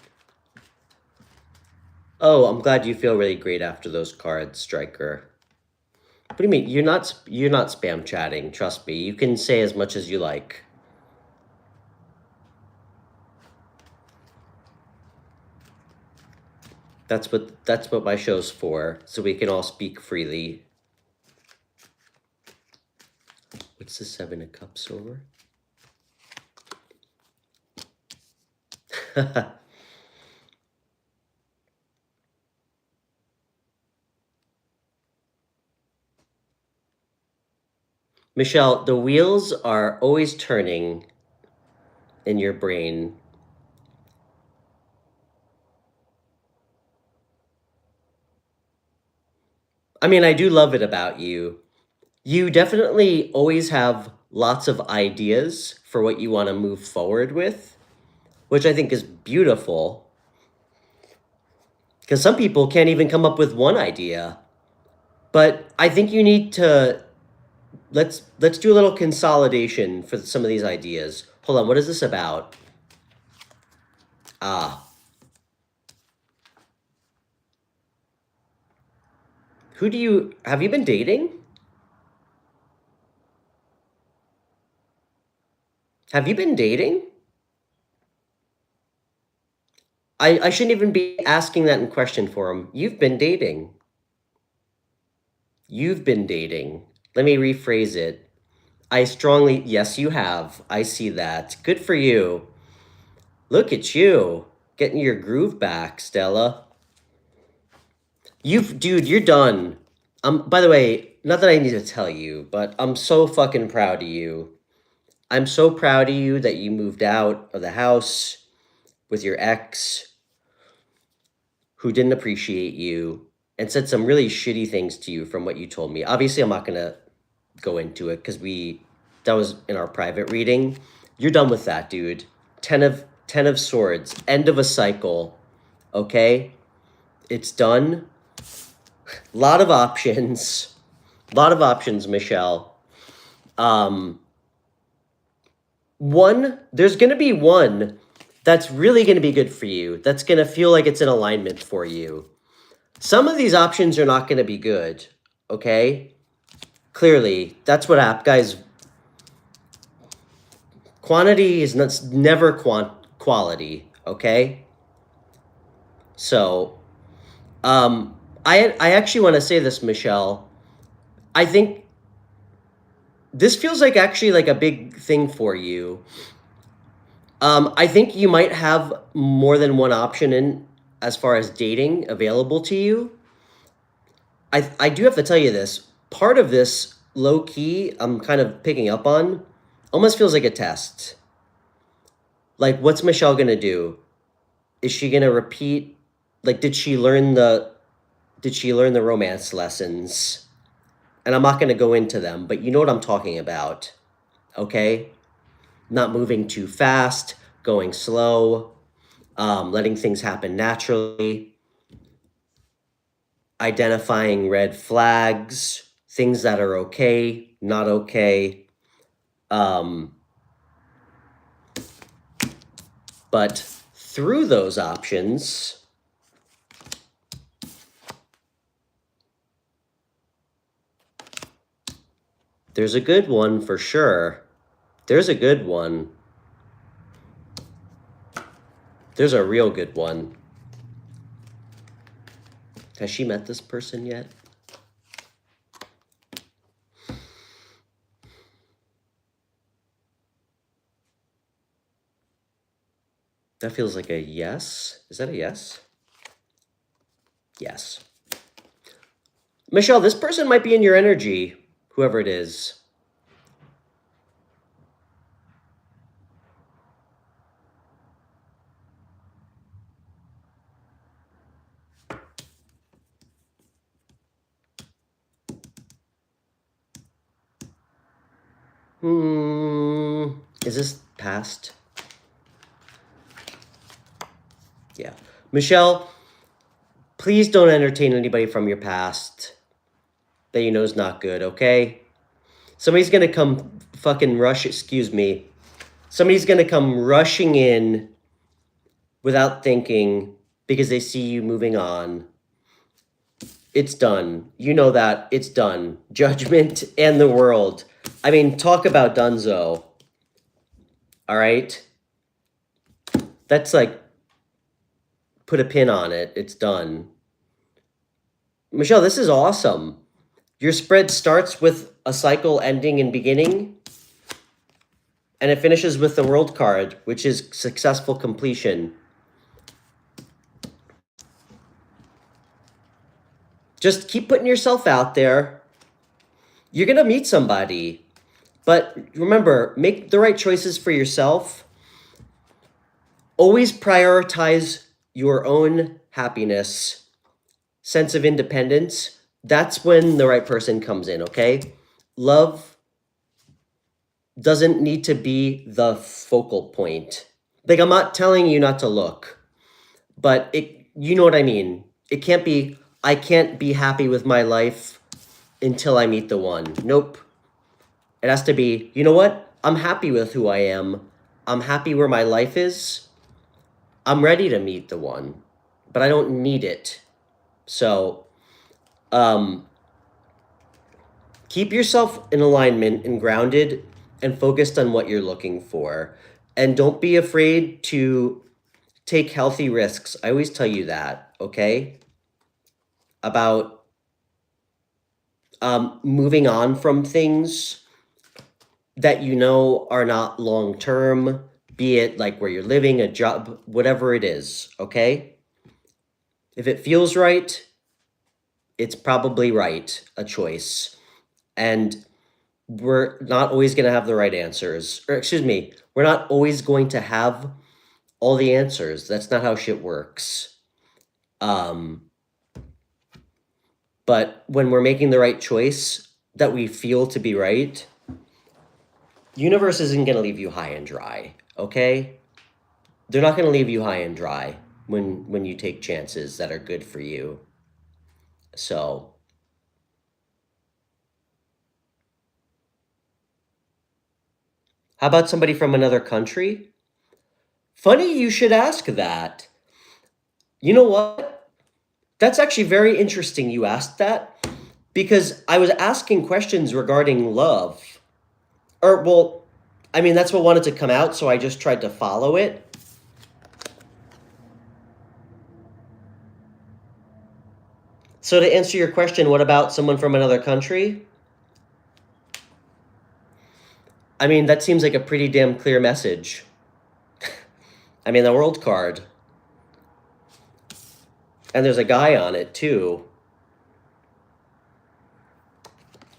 Oh, I'm glad you feel really great after those cards, Striker. What do you mean? You're not spam chatting. Trust me. You can say as much as you like. That's what my show's for, so we can all speak freely. What's the 7 of Cups over? Michelle, the wheels are always turning in your brain. I mean, I do love it about you. You definitely always have lots of ideas for what you want to move forward with, which I think is beautiful. Because some people can't even come up with one idea. But I think you need to, let's do a little consolidation for some of these ideas. Hold on, what is this about? Have you been dating? Have you been dating? I shouldn't even be asking that in question form. You've been dating. You've been dating. Let me rephrase it. Yes, you have. I see that. Good for you. Look at you. Getting your groove back, Stella. Dude, you're done. By the way, not that I need to tell you, but I'm so fucking proud of you. I'm so proud of you that you moved out of the house with your ex who didn't appreciate you and said some really shitty things to you from what you told me. Obviously, I'm not going to go into it because that was in our private reading. You're done with that, dude. 10 of swords, end of a cycle. Okay? It's done. Lot of options, Michelle. There's going to be one that's really going to be good for you. That's going to feel like it's in alignment for you. Some of these options are not going to be good. Okay? Clearly, that's what guys. Quantity is never quality. Okay? So, I actually want to say this, Michelle. I think this feels like actually like a big thing for you. I think you might have more than one option as far as dating available to you. I do have to tell you this. Part of this, low key, I'm kind of picking up on, almost feels like a test. Like, what's Michelle gonna do? Is she gonna repeat? Like, did she learn the romance lessons? And I'm not gonna go into them, but you know what I'm talking about, okay? Not moving too fast, going slow, letting things happen naturally, identifying red flags, things that are okay, not okay. But through those options, there's a good one for sure. There's a good one. There's a real good one. Has she met this person yet? That feels like a yes. Is that a yes? Yes. Michelle, this person might be in your energy, whoever it is. Is this past? Yeah. Michelle, please don't entertain anybody from your past that you know is not good, okay? Somebody's going to come Somebody's going to come rushing in without thinking because they see you moving on. It's done. You know that. It's done. Judgment and the world. I mean, talk about donezo. All right? That's like, put a pin on it. It's done. Michelle, this is awesome. Your spread starts with a cycle ending and beginning, and it finishes with the world card, which is successful completion. Just keep putting yourself out there. You're going to meet somebody. But remember, make the right choices for yourself. Always prioritize your own happiness, sense of independence. That's when the right person comes in, okay? Love doesn't need to be the focal point. Like, I'm not telling you not to look, but you know what I mean. It can't be, I can't be happy with my life until I meet the one. Nope. It has to be, you know what? I'm happy with who I am. I'm happy where my life is. I'm ready to meet the one, but I don't need it. So, keep yourself in alignment and grounded and focused on what you're looking for. And don't be afraid to take healthy risks. I always tell you that, okay? About moving on from things that you know are not long term, be it like where you're living, a job, whatever it is, okay? If it feels right, it's probably right, a choice. And we're not always going to have the right answers. Or, excuse me, we're not always going to have all the answers. That's not how shit works. But when we're making the right choice that we feel to be right, universe isn't going to leave you high and dry, okay? They're not going to leave you high and dry when you take chances that are good for you. So, how about somebody from another country? Funny you should ask that. You know what? That's actually very interesting you asked that, because I was asking questions regarding love. Or, well, I mean, that's what wanted to come out, so I just tried to follow it. So to answer your question, what about someone from another country? I mean, that seems like a pretty damn clear message. I mean, the world card. And there's a guy on it, too.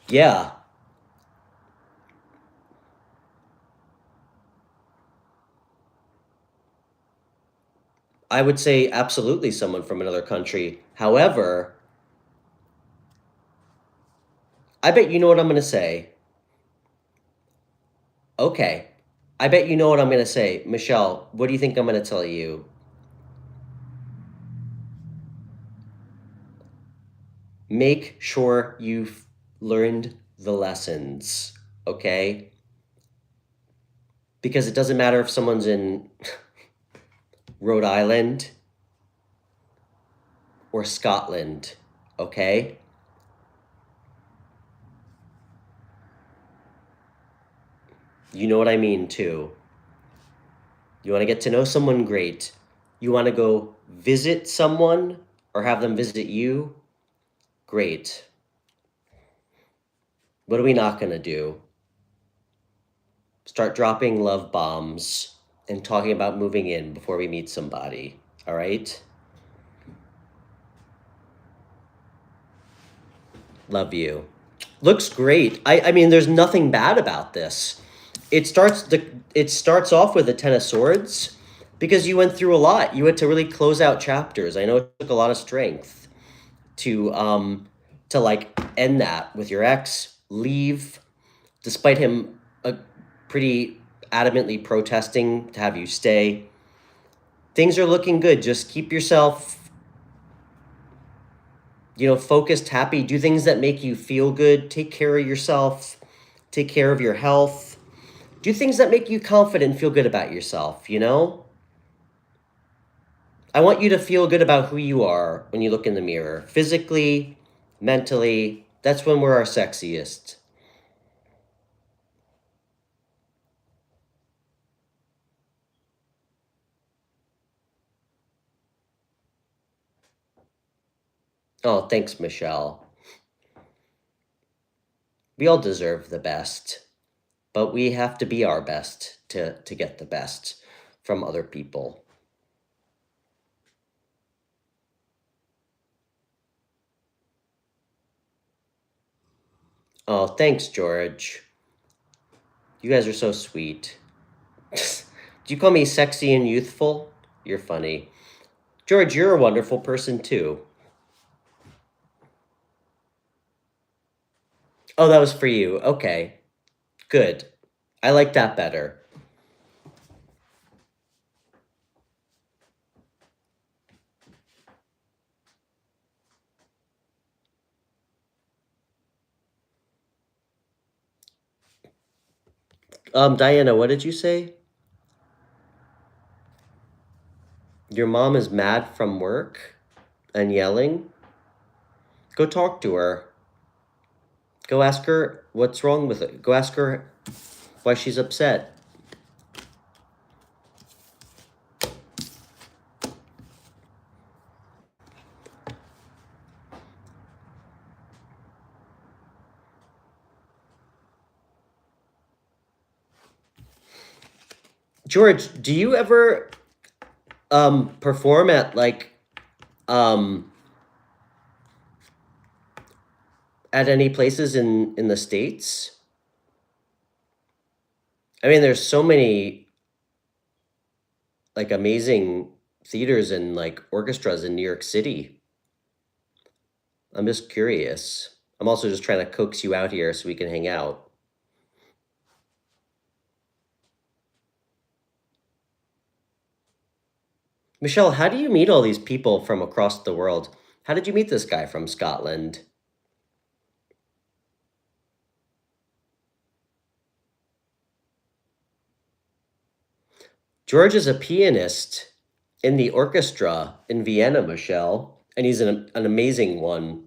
Yeah. I would say absolutely someone from another country. However, I bet you know what I'm going to say. Okay. I bet you know what I'm going to say. Michelle, what do you think I'm going to tell you? Make sure you've learned the lessons, okay? Because it doesn't matter if someone's in Rhode Island or Scotland, okay? You know what I mean, too. You want to get to know someone, great. You want to go visit someone or have them visit you, great. What are we not going to do? Start dropping love bombs and talking about moving in before we meet somebody, all right? Love you. Looks great. I mean, there's nothing bad about this. It starts off with the Ten of Swords because you went through a lot. You had to really close out chapters. I know it took a lot of strength to like end that with your ex, leave, despite him pretty adamantly protesting to have you stay. Things are looking good. Just keep yourself, focused, happy, do things that make you feel good, take care of yourself, take care of your health, do things that make you confident, feel good about yourself, I want you to feel good about who you are when you look in the mirror, physically, mentally. That's when we're our sexiest. Oh, thanks, Michelle. We all deserve the best, but we have to be our best to get the best from other people. Oh, thanks, George. You guys are so sweet. Do you call me sexy and youthful? You're funny. George, you're a wonderful person too. Oh, that was for you. Okay. Good. I like that better. Diana, what did you say? Your mom is mad from work and yelling? Go talk to her. Go ask her what's wrong with it. Go ask her why she's upset. George, do you ever perform at like at any places in the States? I mean, there's so many like amazing theaters and like orchestras in New York City. I'm just curious. I'm also just trying to coax you out here so we can hang out. Michelle, how do you meet all these people from across the world? How did you meet this guy from Scotland? George is a pianist in the orchestra in Vienna, Michelle, and he's an amazing one.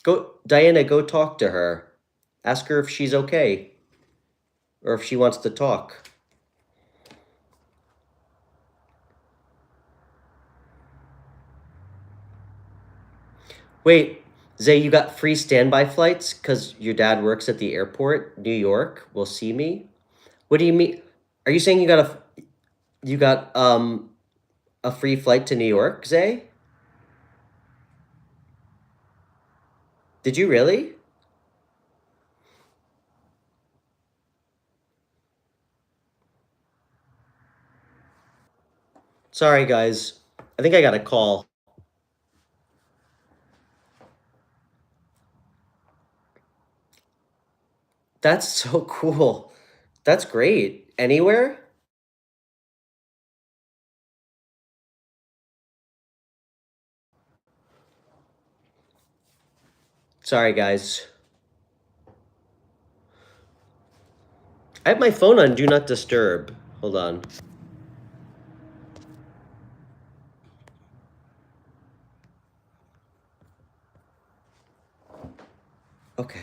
Go, Diana, go talk to her. Ask her if she's okay or if she wants to talk. Wait, Zay, you got free standby flights because your dad works at the airport, New York, will see me? What do you mean? Are you saying you got a free flight to New York, Zay? Did you really? Sorry, guys. I think I got a call. That's so cool. That's great. Anywhere? Sorry, guys. I have my phone on Do Not Disturb. Hold on. Okay.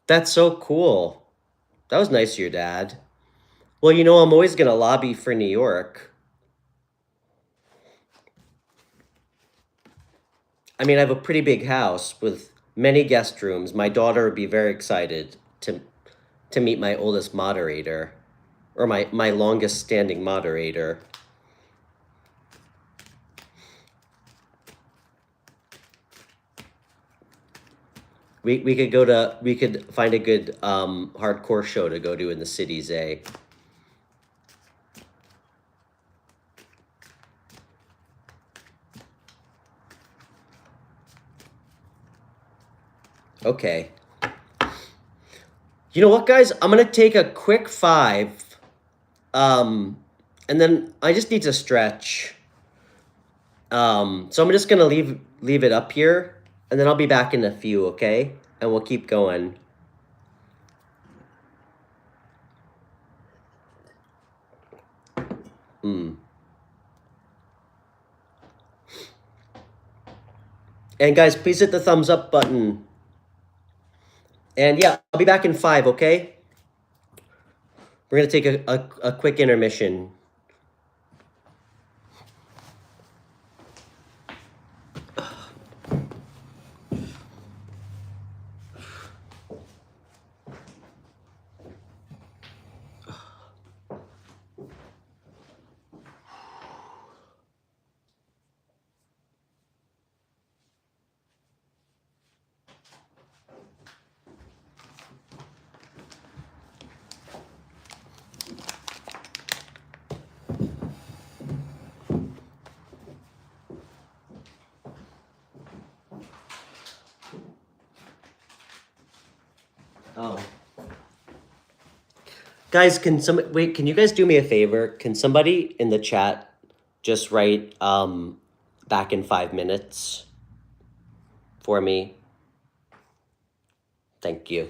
That's so cool. That was nice of your dad. Well, you know, I'm always going to lobby for New York. I mean, I have a pretty big house with many guest rooms. My daughter would be very excited to meet my oldest moderator, or my longest standing moderator. We could find a good hardcore show to go to in the cities, eh? Okay. You know what, guys? I'm gonna take a quick 5, and then I just need to stretch. So I'm just gonna leave it up here, and then I'll be back in a few, okay? And we'll keep going. And guys, please hit the thumbs up button. And yeah, I'll be back in 5, okay? We're gonna take a quick intermission. Oh. Guys, can you guys do me a favor? Can somebody in the chat just write back in 5 minutes for me? Thank you.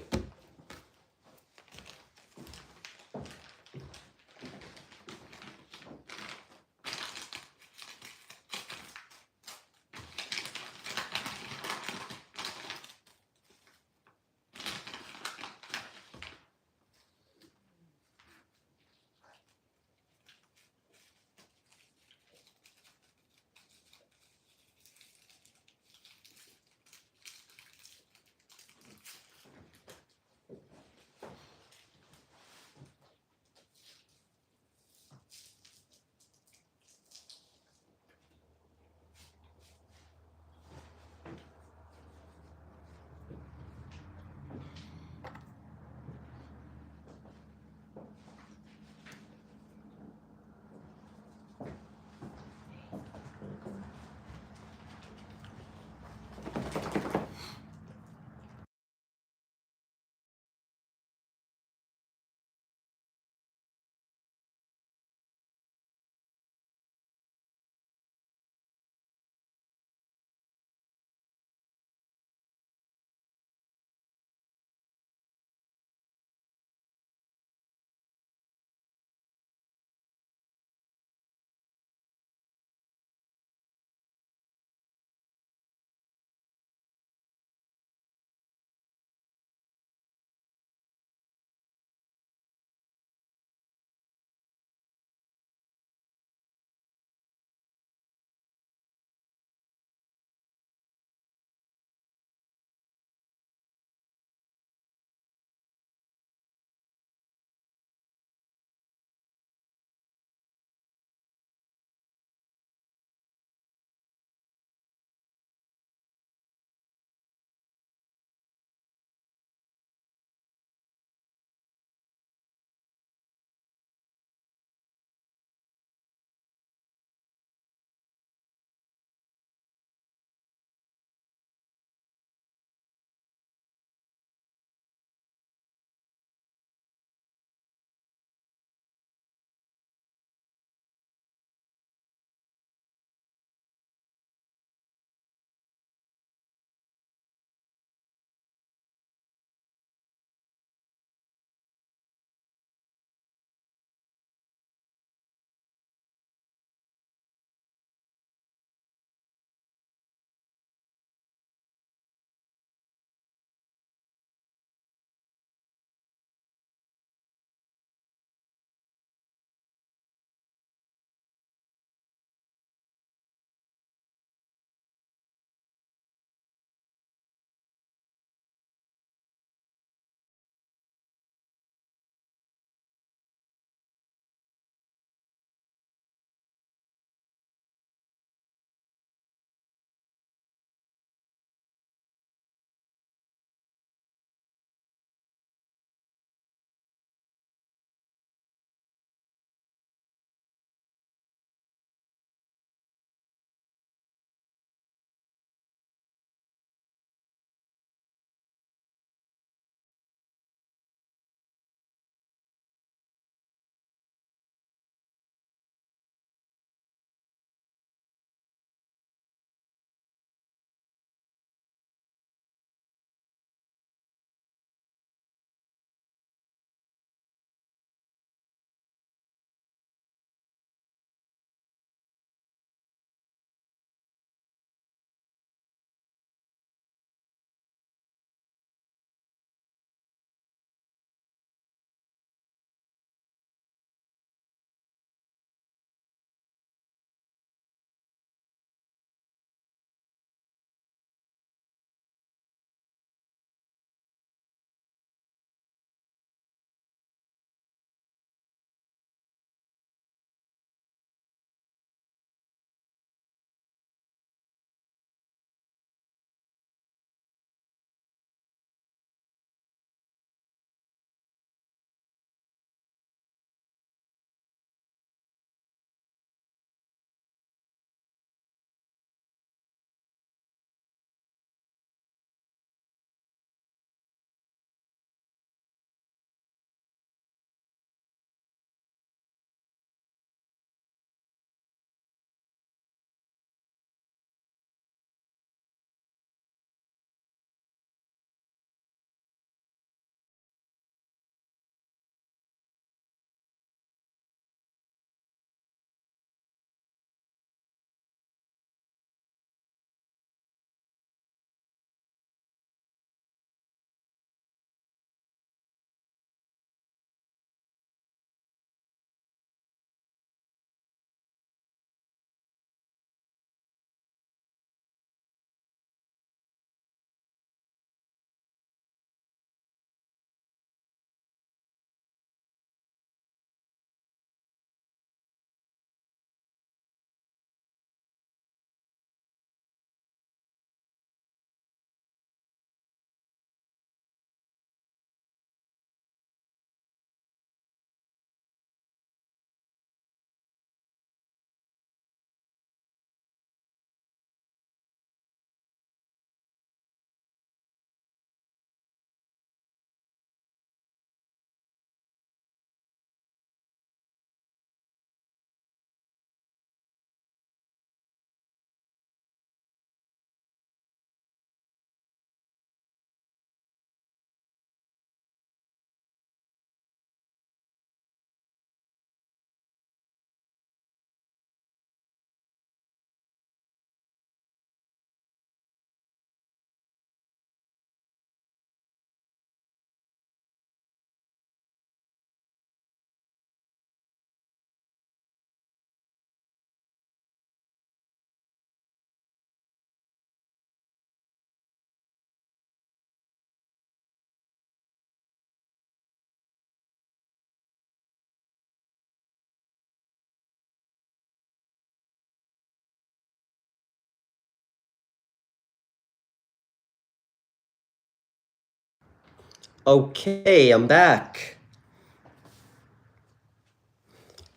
Okay, I'm back.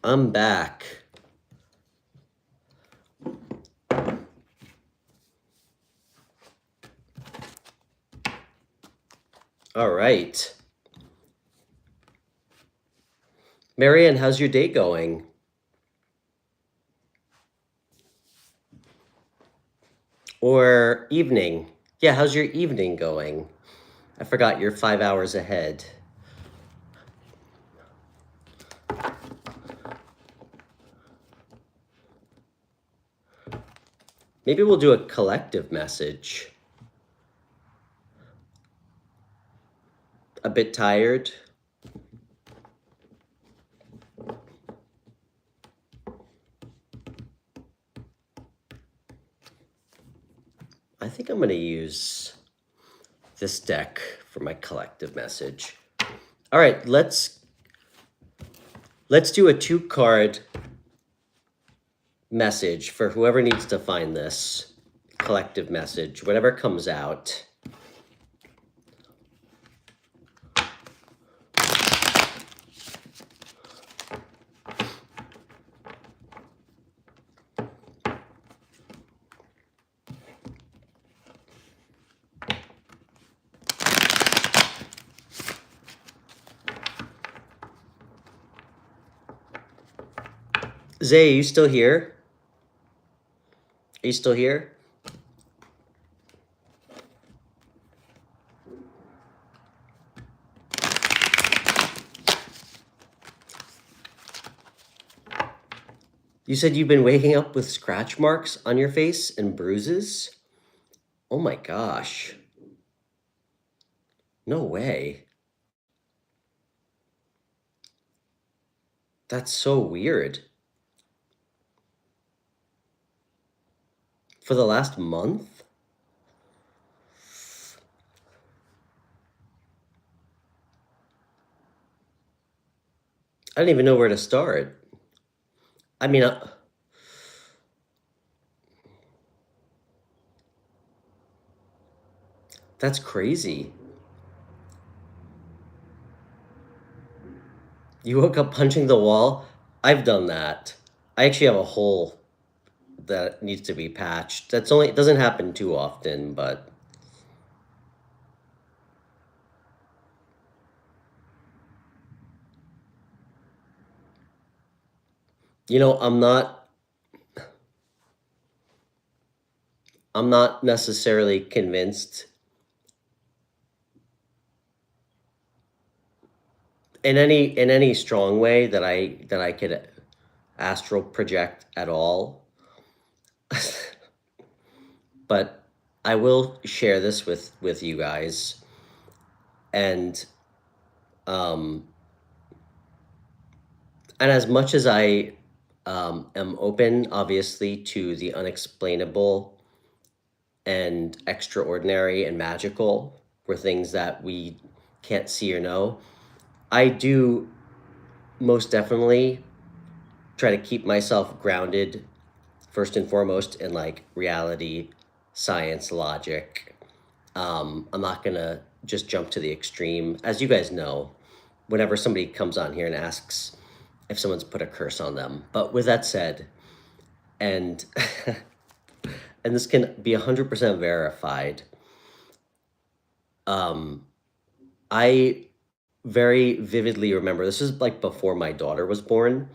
I'm back. All right. Marianne, how's your day going? Or evening? Yeah, how's your evening going? I forgot you're 5 hours ahead. Maybe we'll do a collective message. A bit tired? I think I'm going to use this deck for my collective message. All right, let's do a 2-card message for whoever needs to find this collective message, whatever comes out. Zay, are you still here? Are you still here? You said you've been waking up with scratch marks on your face and bruises? Oh my gosh. No way. That's so weird. For the last month? I don't even know where to start. I mean, that's crazy. You woke up punching the wall? I've done that. I actually have a hole that needs to be patched. It doesn't happen too often, but you know, I'm not necessarily convinced in any strong way that I could astral project at all. But I will share this with you guys. And as much as I am open, obviously, to the unexplainable and extraordinary and magical, for things that we can't see or know, I do most definitely try to keep myself grounded first and foremost in like reality, science, logic. I'm not gonna just jump to the extreme. As you guys know, whenever somebody comes on here and asks if someone's put a curse on them. But with that said, and and this can be 100% verified, I very vividly remember, this is like before my daughter was born,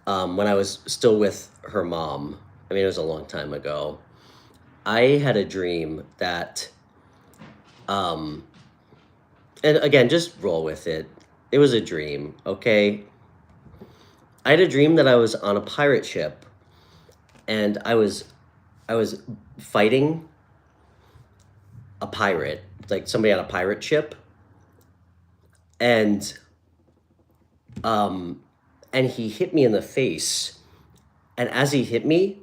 when I was still with her mom. I mean, it was a long time ago. I had a dream that, and again, just roll with it. It was a dream, okay? I had a dream that I was on a pirate ship, and I was fighting a pirate, like somebody on a pirate ship, and he hit me in the face, and as he hit me,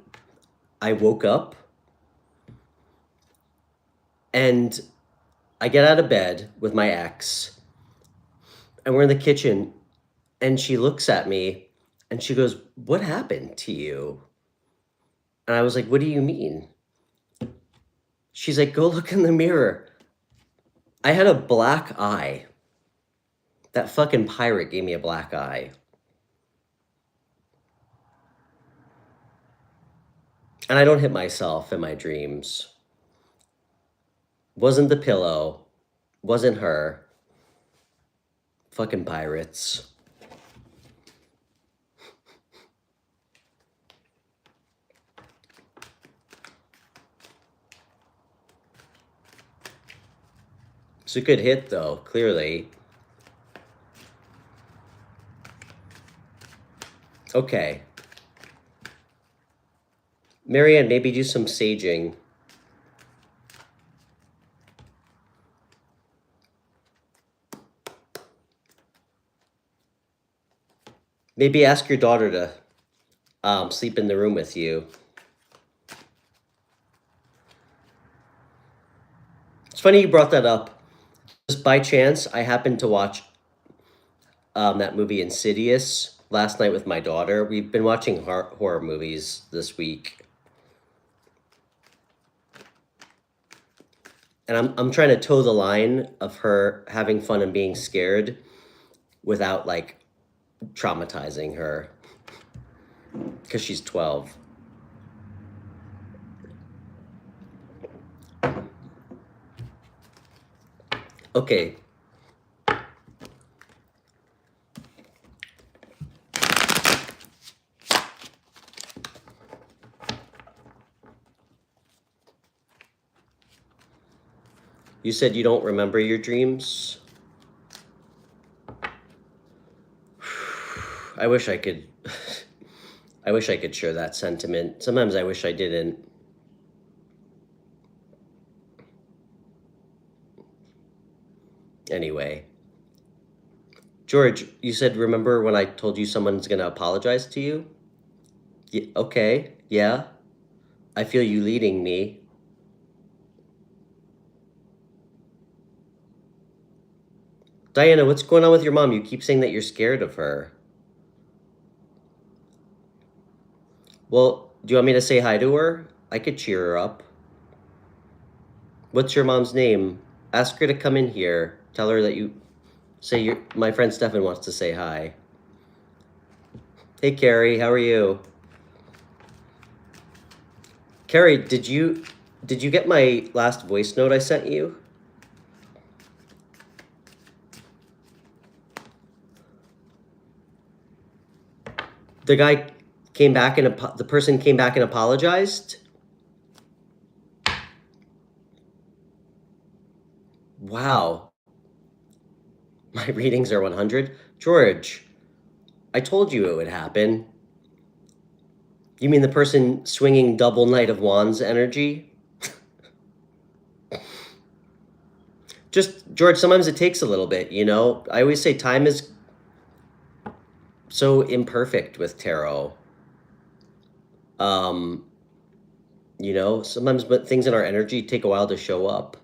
I woke up, and I get out of bed with my ex, and we're in the kitchen, and she looks at me, and she goes, "What happened to you?" And I was like, "What do you mean?" She's like, "Go look in the mirror." I had a black eye. That fucking pirate gave me a black eye. And I don't hit myself in my dreams. Wasn't the pillow. Wasn't her. Fucking pirates. It's a good hit, though, clearly. Okay. Marianne, maybe do some saging. Maybe ask your daughter to sleep in the room with you. It's funny you brought that up. Just by chance, I happened to watch that movie Insidious last night with my daughter. We've been watching horror movies this week. And I'm trying to toe the line of her having fun and being scared without like traumatizing her because she's 12. Okay. You said you don't remember your dreams? I wish I could I wish I could share that sentiment. Sometimes I wish I didn't. Anyway. George, you said remember when I told you someone's going to apologize to you? Yeah, okay. Yeah. I feel you leading me. Diana, what's going on with your mom? You keep saying that you're scared of her. Well, do you want me to say hi to her? I could cheer her up. What's your mom's name? Ask her to come in here. Tell her that you say my friend Stefan wants to say hi. Hey, Carrie, how are you? Carrie, did you get my last voice note I sent you? The guy came back and the person came back and apologized? Wow. My readings are 100. George, I told you it would happen. You mean the person swinging double Knight of Wands energy? Just, George, sometimes it takes a little bit, you know? I always say time is so imperfect with tarot. You know, sometimes things in our energy take a while to show up.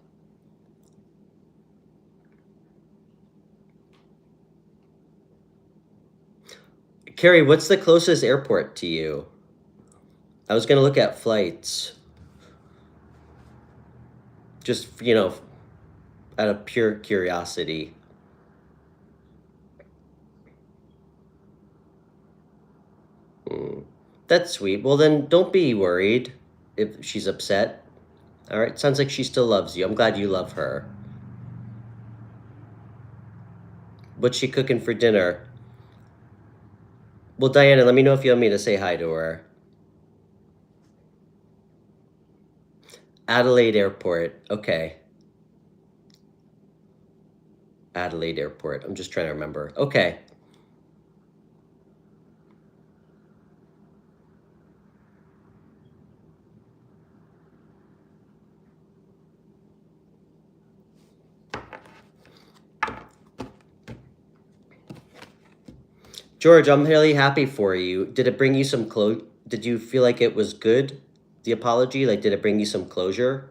Carrie, what's the closest airport to you? I was going to look at flights. Just, you know, out of pure curiosity. That's sweet. Well, then don't be worried if she's upset. All right, sounds like she still loves you. I'm glad you love her. What's she cooking for dinner? Well, Diana, let me know if you want me to say hi to her. Adelaide Airport. Okay. Adelaide Airport. I'm just trying to remember. Okay. George, I'm really happy for you. Did it bring you some Did you feel like it was good? The apology? Like, did it bring you some closure?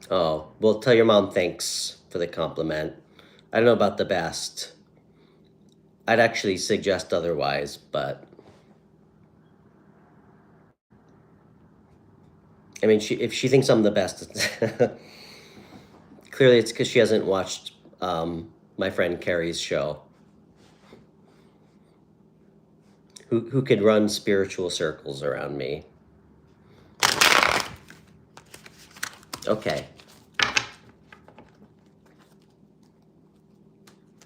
Oh, well, tell your mom thanks for the compliment. I don't know about the best. I'd actually suggest otherwise, but I mean, if she thinks I'm the best, clearly it's because she hasn't watched my friend Carrie's show. Who could run spiritual circles around me? Okay.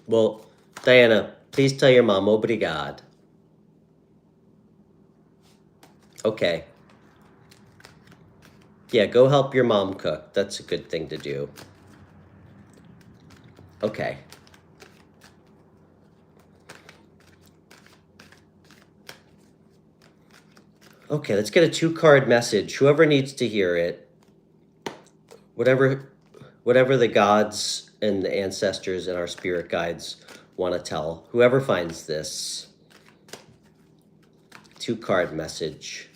Well, Diana, please tell your mom obrigado. Okay. Yeah, go help your mom cook. That's a good thing to do. Okay. Okay, let's get a 2-card message. Whoever needs to hear it, whatever the gods and the ancestors and our spirit guides want to tell, whoever finds this, 2-card message.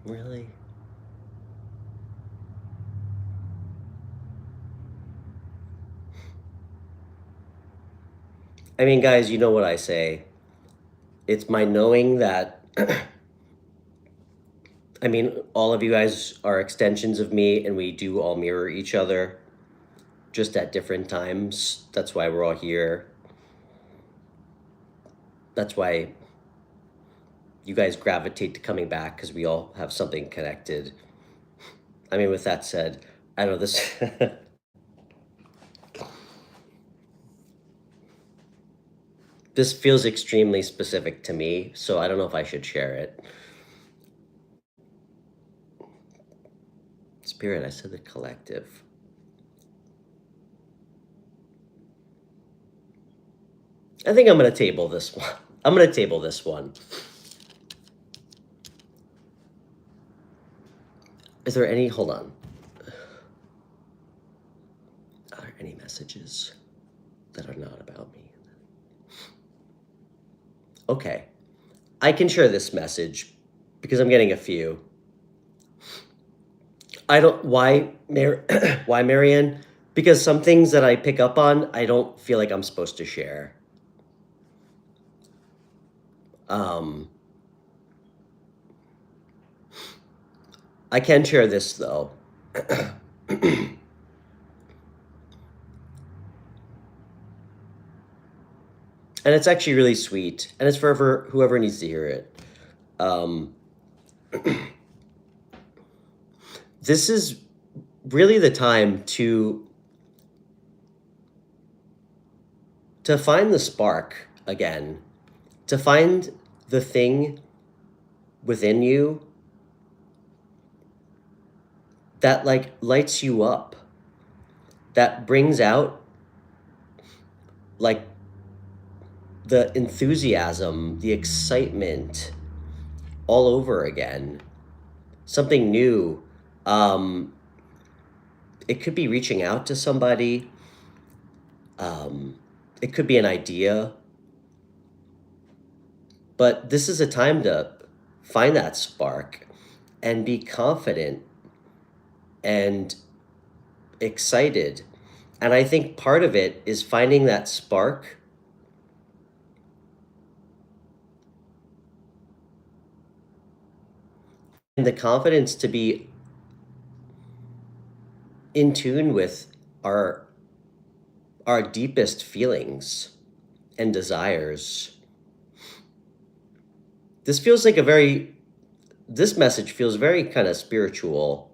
Really? I mean, guys, you know what I say. It's my knowing that, I mean, all of you guys are extensions of me and we do all mirror each other, just at different times. That's why we're all here. That's why you guys gravitate to coming back, because we all have something connected. I mean, with that said, I know this. This feels extremely specific to me, so I don't know if I should share it. Spirit, I said the collective. I think I'm going to table this one. I'm going to table this one. Is there any, hold on. Are there any messages that are not about me? Okay. I can share this message because I'm getting a few. I don't, why, why, Marianne? Because some things that I pick up on, I don't feel like I'm supposed to share. I can share this though. And it's actually really sweet, and it's for whoever needs to hear it. This is really the time to find the spark again, to find the thing within you that like lights you up, that brings out like the enthusiasm, the excitement all over again, something new. It could be reaching out to somebody. It could be an idea. But this is a time to find that spark and be confident and excited. And I think part of it is finding that spark and the confidence to be in tune with our deepest feelings and desires. This feels like this message feels very kind of spiritual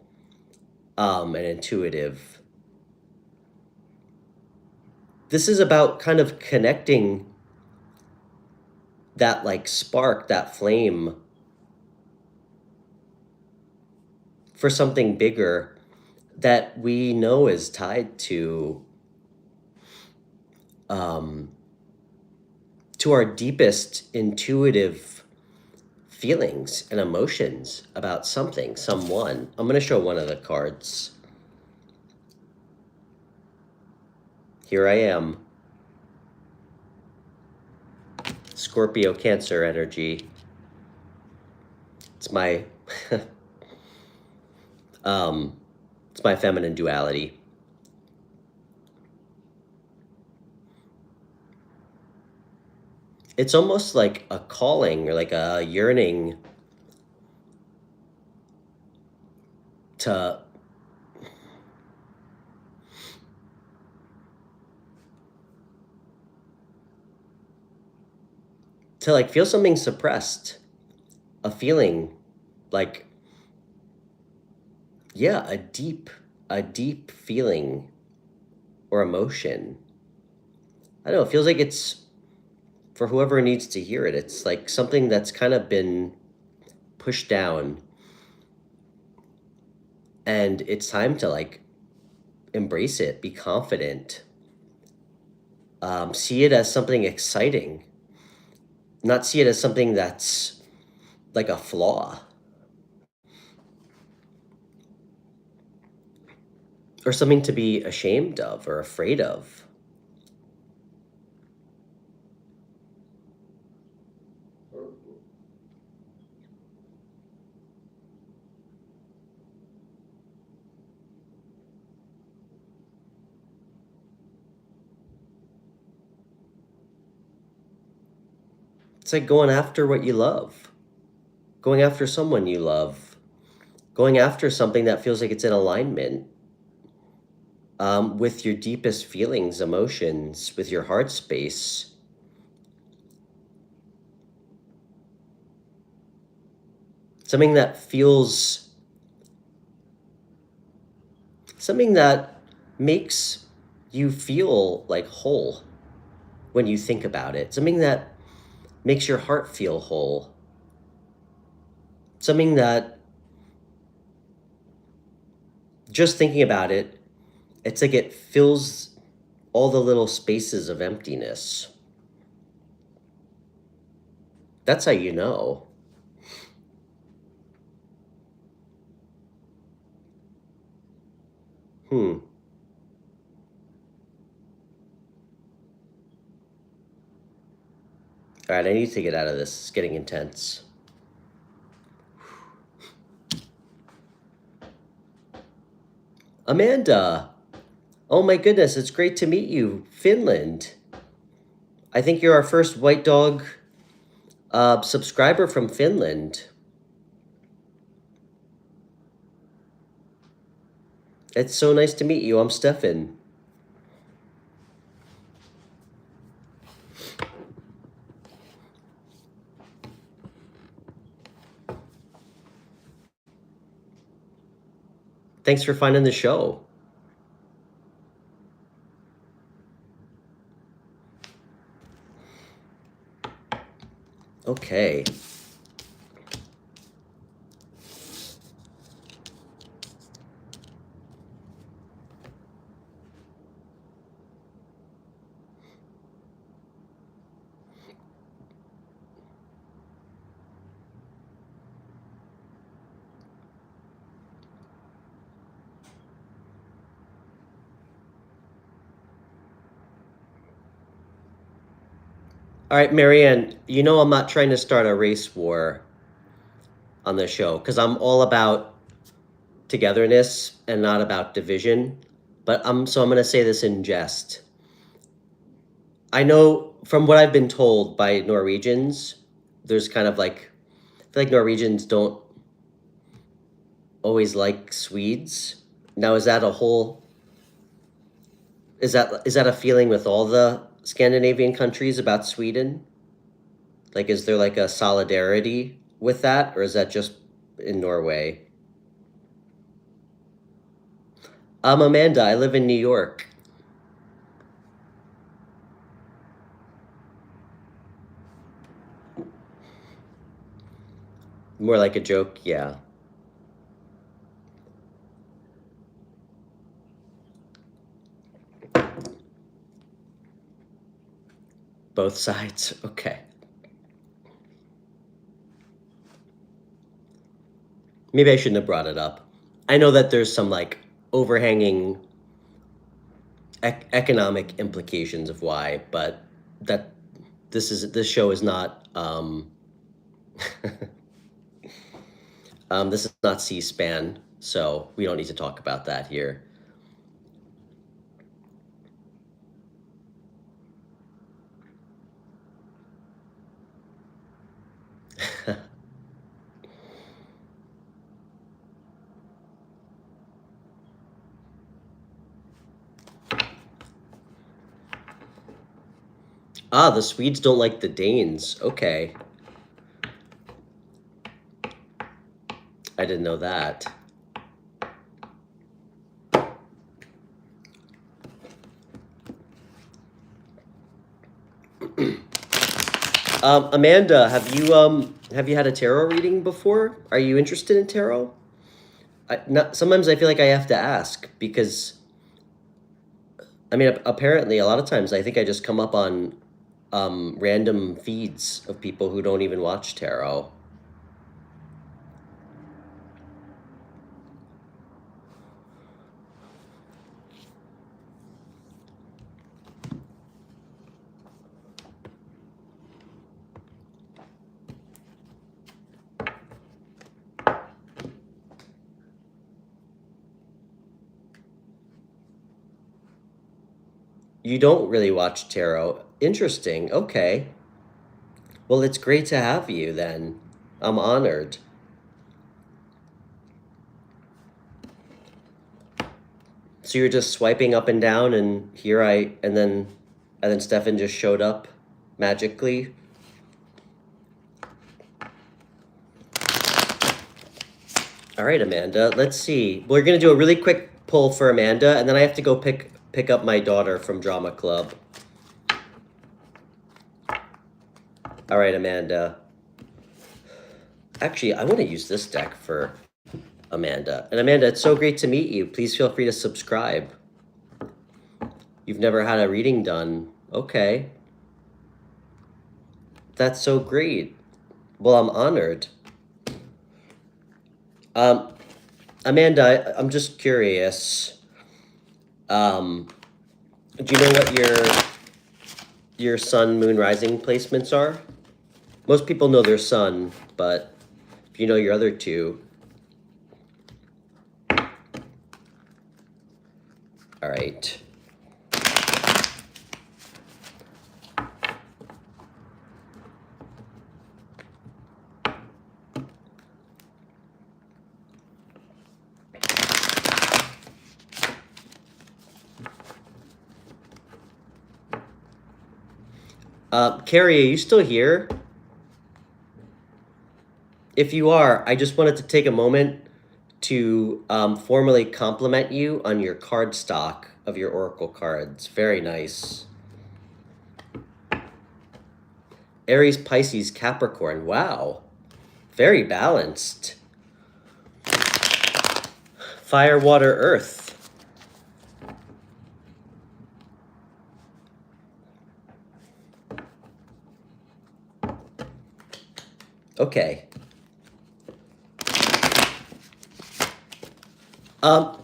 and intuitive. This is about kind of connecting that like spark, that flame for something bigger that we know is tied to our deepest intuitive feelings and emotions about something, someone. I'm going to show one of the cards Here I am. Scorpio Cancer energy. It's my it's my feminine duality. It's almost like a calling or like a yearning to like feel something suppressed, a feeling like, yeah, a deep feeling or emotion. I don't know, it feels like it's for whoever needs to hear it. It's like something that's kind of been pushed down, and it's time to like embrace it, be confident, see it as something exciting, not see it as something that's like a flaw or something to be ashamed of or afraid of. It's like going after what you love, going after someone you love, going after something that feels like it's in alignment with your deepest feelings, emotions, with your heart space. Something that feels, something that makes you feel like whole when you think about it. Something that makes your heart feel whole. Something that, just thinking about it, it's like it fills all the little spaces of emptiness. That's how you know. Hmm. All right, I need to get out of this. It's getting intense. Amanda, oh my goodness, it's great to meet you. Finland. I think you're our first White Dog subscriber from Finland. It's so nice to meet you. I'm Stefan. Thanks for finding the show. Okay. All right, Marianne, you know I'm not trying to start a race war on the show because I'm all about togetherness and not about division. But I'm going to say this in jest. I know from what I've been told by Norwegians, there's kind of like, I feel like Norwegians don't always like Swedes. Now, is that a whole, is that a feeling with all the Scandinavian countries about Sweden? Like, is there like a solidarity with that, or is that just in Norway? I'm Amanda. I live in New York. More like a joke, yeah. Both sides, okay. Maybe I shouldn't have brought it up. I know that there's some like overhanging economic implications of why, but that this show is not this is not C-SPAN, so we don't need to talk about that here. Ah, the Swedes don't like the Danes. Okay. I didn't know that. Amanda, have you had a tarot reading before? Are you interested in tarot? Sometimes I feel like I have to ask because I mean apparently a lot of times I think I just come up on random feeds of people who don't even watch tarot. You don't really watch tarot. Interesting. Okay. Well, it's great to have you then. I'm honored. So you're just swiping up and down and then Stefan just showed up magically. All right, Amanda, let's see. We're going to do a really quick pull for Amanda, and then I have to go pick up my daughter from drama club. All right, Amanda. Actually, I want to use this deck for Amanda. And Amanda, it's so great to meet you. Please feel free to subscribe. You've never had a reading done. Okay. That's so great. Well, I'm honored. Amanda, I'm just curious. Do you know what your sun, moon, rising placements are? Most people know their sun, but if you know your other two. All right. Carrie, are you still here? If you are, I just wanted to take a moment to formally compliment you on your card stock of your Oracle cards. Very nice. Aries, Pisces, Capricorn. Wow. Very balanced. Fire, water, earth. Okay.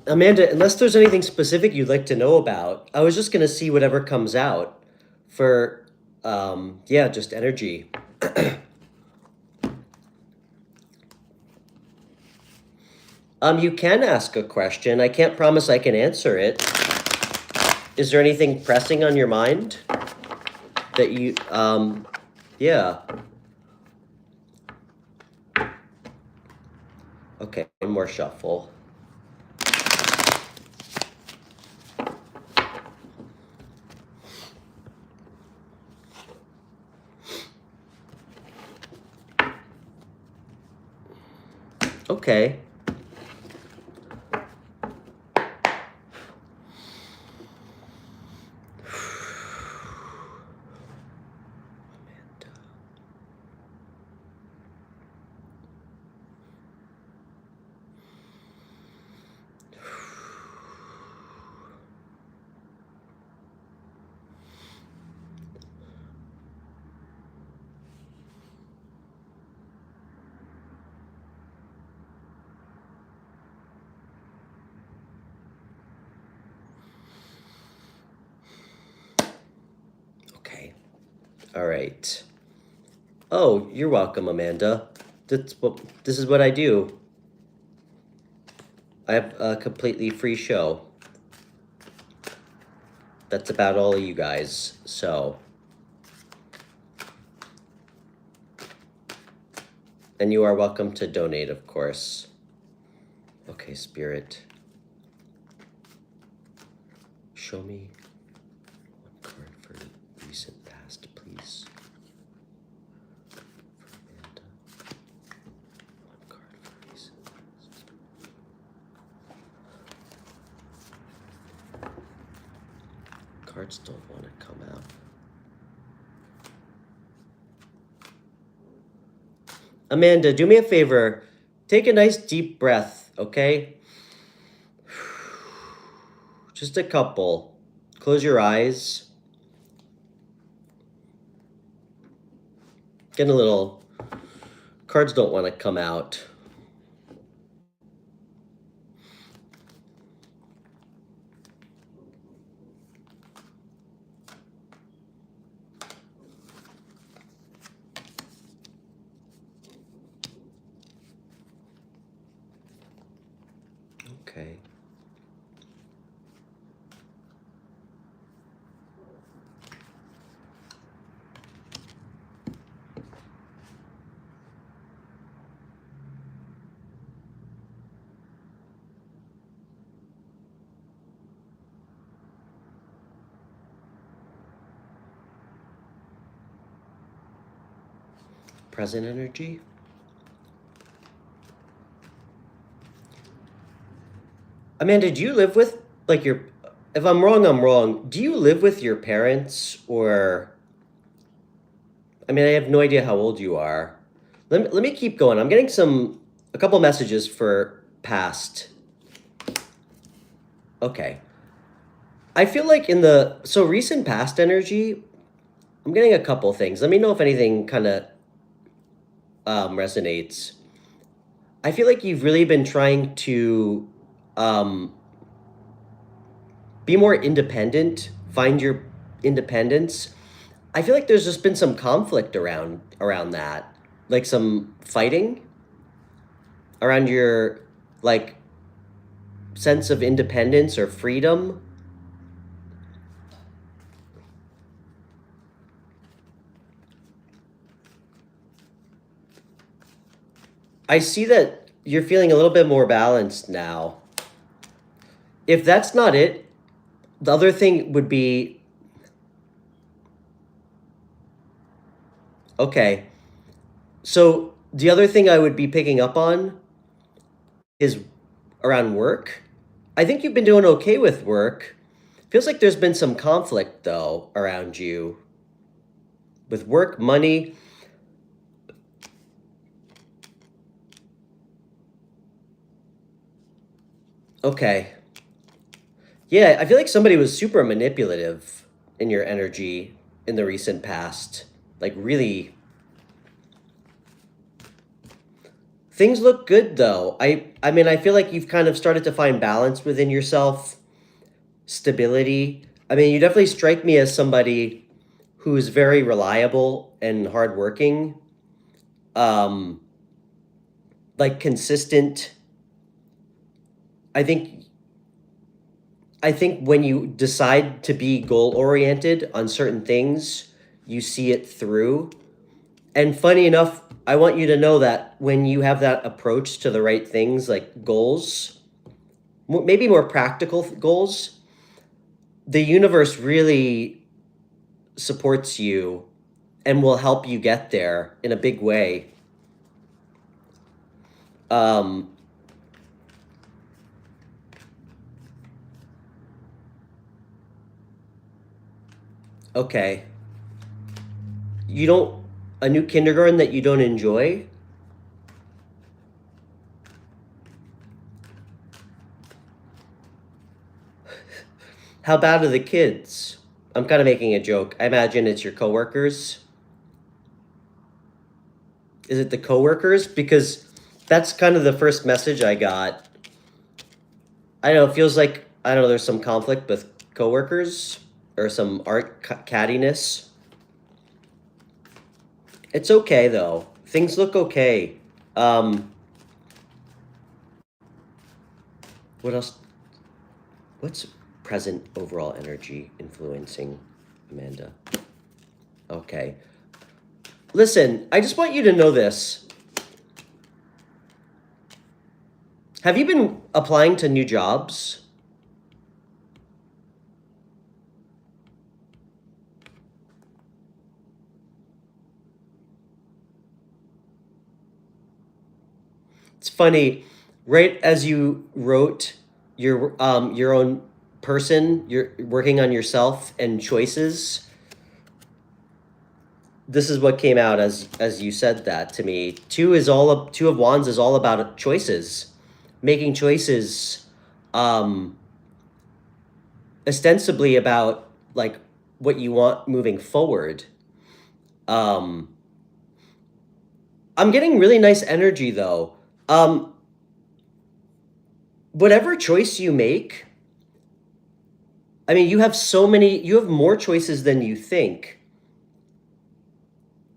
Amanda, unless there's anything specific you'd like to know about, I was just going to see whatever comes out for, yeah, just energy. You can ask a question. I can't promise I can answer it. Is there anything pressing on your mind that you, yeah. Okay, one more shuffle. Okay. All right. Oh, you're welcome, Amanda. This is what I do. I have a completely free show. That's about all of you guys, so. And you are welcome to donate, of course. Okay, Spirit. Show me one card for recent past, please. For Amanda. One card for recent past. Cards don't want to come out. Amanda, do me a favor. Take a nice deep breath, okay? Just a couple. Close your eyes. Getting a little... Cards don't want to come out. Okay. Present energy. Amanda, do you live with, like, your... If I'm wrong, I'm wrong. Do you live with your parents, or... I mean, I have no idea how old you are. Let me keep going. I'm getting a couple messages for past. Okay. I feel like so recent past energy, I'm getting a couple things. Let me know if anything kind of resonates. I feel like you've really been trying to be more independent, find your independence. I feel like there's just been some conflict around that, like some fighting around your, like, sense of independence or freedom. I see that you're feeling a little bit more balanced now. If that's not it, the other thing would be, okay, so the other thing I would be picking up on is around work. I think you've been doing okay with work. Feels like there's been some conflict, though, around you with work, money. Okay. Yeah, I feel like somebody was super manipulative in your energy in the recent past. Like, really. Things look good, though. I mean, I feel like you've kind of started to find balance within yourself, stability. I mean, you definitely strike me as somebody who's very reliable and hardworking, um, like consistent. I think when you decide to be goal oriented on certain things, you see it through. And funny enough, I want you to know that when you have that approach to the right things, like goals, maybe more practical goals, the universe really supports you and will help you get there in a big way. Okay. You don't, a new kindergarten that you don't enjoy? How bad are the kids? I'm kind of making a joke. I imagine it's your coworkers. Is it the coworkers? Because that's kind of the first message I got. I don't know, it feels like, I don't know, there's some conflict with coworkers or some art cattiness. It's okay, though. Things look okay. What else? What's present overall energy influencing Amanda? Okay. Listen, I just want you to know this. Have you been applying to new jobs? It's funny, right as you wrote your own person, you're working on yourself and choices. This is what came out as you said that to me. Two of Wands is all about choices, making choices, ostensibly about like what you want moving forward. I'm getting really nice energy though. Whatever choice you make, I mean, you have more choices than you think.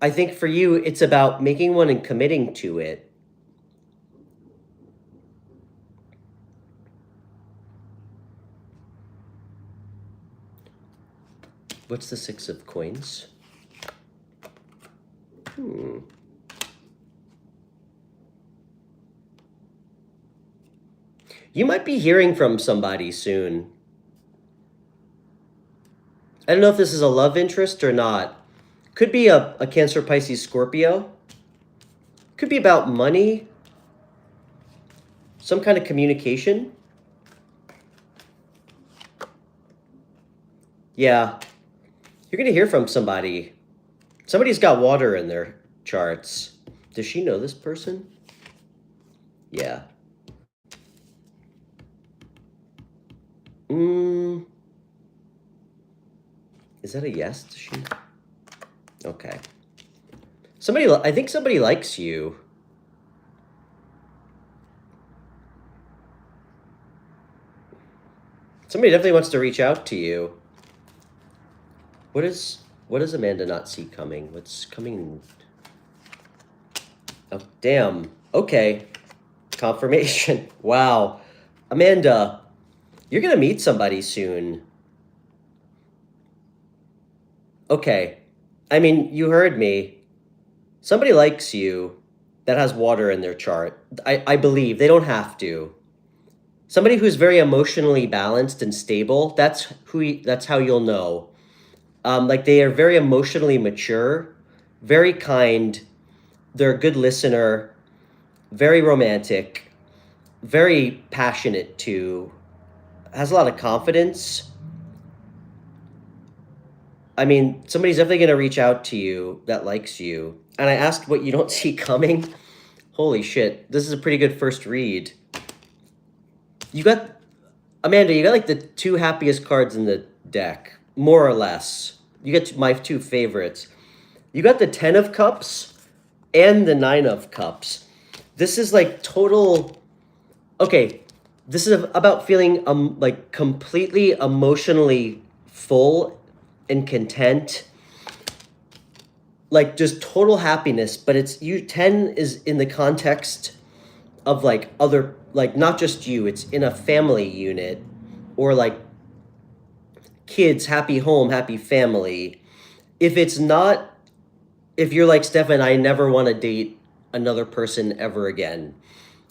I think for you, it's about making one and committing to it. What's the Six of Coins? You might be hearing from somebody soon. I don't know if this is a love interest or not. Could be a Cancer, Pisces, Scorpio. Could be about money. Some kind of communication. Yeah. You're going to hear from somebody. Somebody's got water in their charts. Does she know this person? Yeah. Is that a yes? Does she? Okay. I think somebody likes you. Somebody definitely wants to reach out to you. What does Amanda not see coming? What's coming? Oh, damn. Okay. Confirmation. Wow. Amanda, you're going to meet somebody soon. Okay. I mean, you heard me. Somebody likes you that has water in their chart. I believe. They don't have to. Somebody who's very emotionally balanced and stable, that's how you'll know. Like they are very emotionally mature, very kind, they're a good listener, very romantic, very passionate too, has a lot of confidence. I mean, somebody's definitely going to reach out to you that likes you. And I asked what you don't see coming. Holy shit, this is a pretty good first read. Amanda, you got like the two happiest cards in the deck, more or less. You get my two favorites. You got the 10 of Cups and the 9 of Cups. This is like total... Okay, this is about feeling like completely emotionally full and content. Like just total happiness, but 10 is in the context of like other, like not just you, it's in a family unit or like kids, happy home, happy family. If you're like, Stefan, I never want to date another person ever again,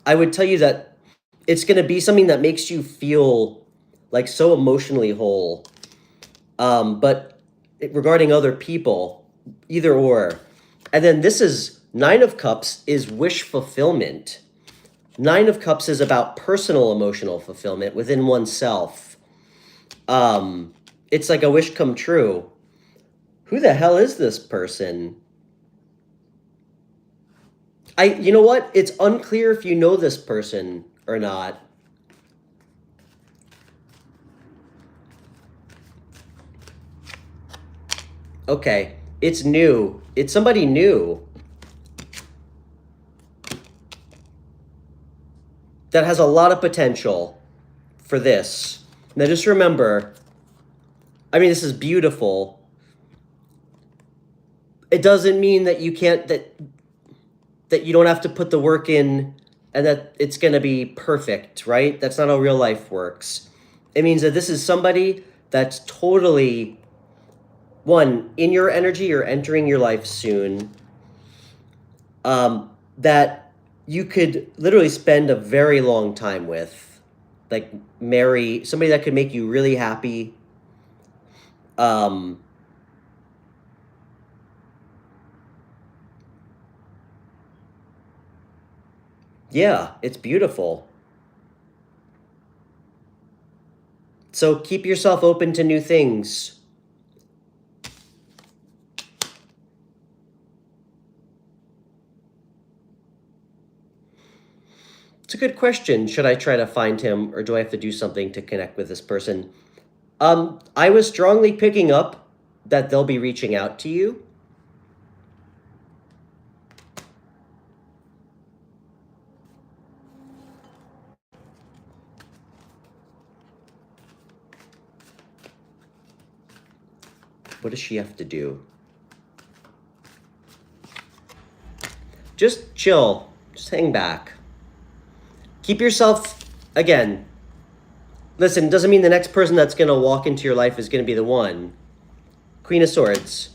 I would tell you that it's going to be something that makes you feel like so emotionally whole. But regarding other people, either or. And then this is 9 of Cups is wish fulfillment. 9 of Cups is about personal emotional fulfillment within oneself. It's like a wish come true. Who the hell is this person? You know what? It's unclear if you know this person or not. Okay, it's new. It's somebody new that has a lot of potential for this. Now just remember, I mean, this is beautiful. it doesn't mean that you can't, that you don't have to put the work in and that it's going to be perfect, right? That's not how real life works. It means that this is somebody that's totally, one, in your energy, you're entering your life soon, that you could literally spend a very long time with, like marry somebody that could make you really happy. Yeah, it's beautiful. So keep yourself open to new things. It's a good question. Should I try to find him, or do I have to do something to connect with this person? I was strongly picking up that they'll be reaching out to you. What does she have to do? Just chill. Just hang back. Keep yourself, again, listen, doesn't mean the next person that's going to walk into your life is going to be the one. Queen of Swords.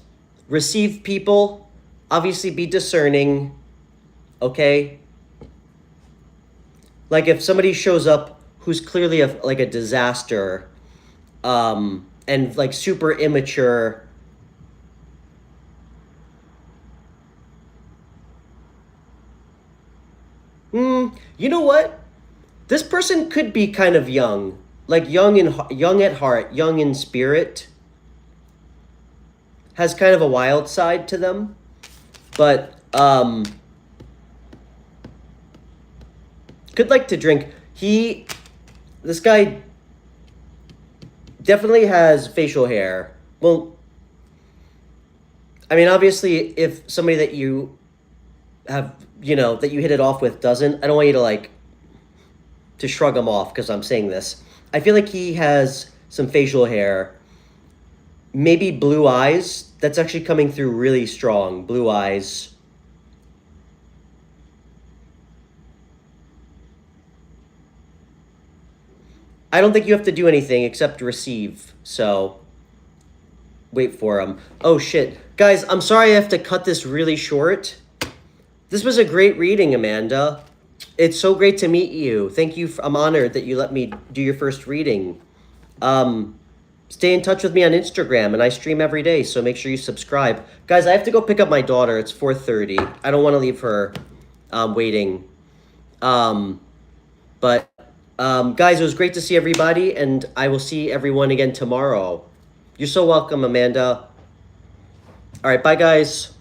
Receive people. Obviously be discerning. Okay? Like if somebody shows up who's clearly like a disaster, and like super immature, you know what? This person could be kind of young, like young at heart, young in spirit, has kind of a wild side to them, but could like to drink. This guy definitely has facial hair. Well, I mean, obviously, if somebody that you have, that you hit it off with doesn't, I don't want you to like, to shrug him off because I'm saying this. I feel like he has some facial hair, maybe blue eyes. That's actually coming through really strong. Blue eyes. I don't think you have to do anything except receive. So wait for him. Oh shit. Guys, I'm sorry I have to cut this really short. This was a great reading, Amanda. It's so great to meet you. Thank you. I'm honored that you let me do your first reading. Stay in touch with me on Instagram, and I stream every day, so make sure you subscribe. Guys, I have to go pick up my daughter. It's 4:30. I don't want to leave her waiting. But guys, it was great to see everybody, and I will see everyone again tomorrow. You're so welcome, Amanda. All right, bye, guys.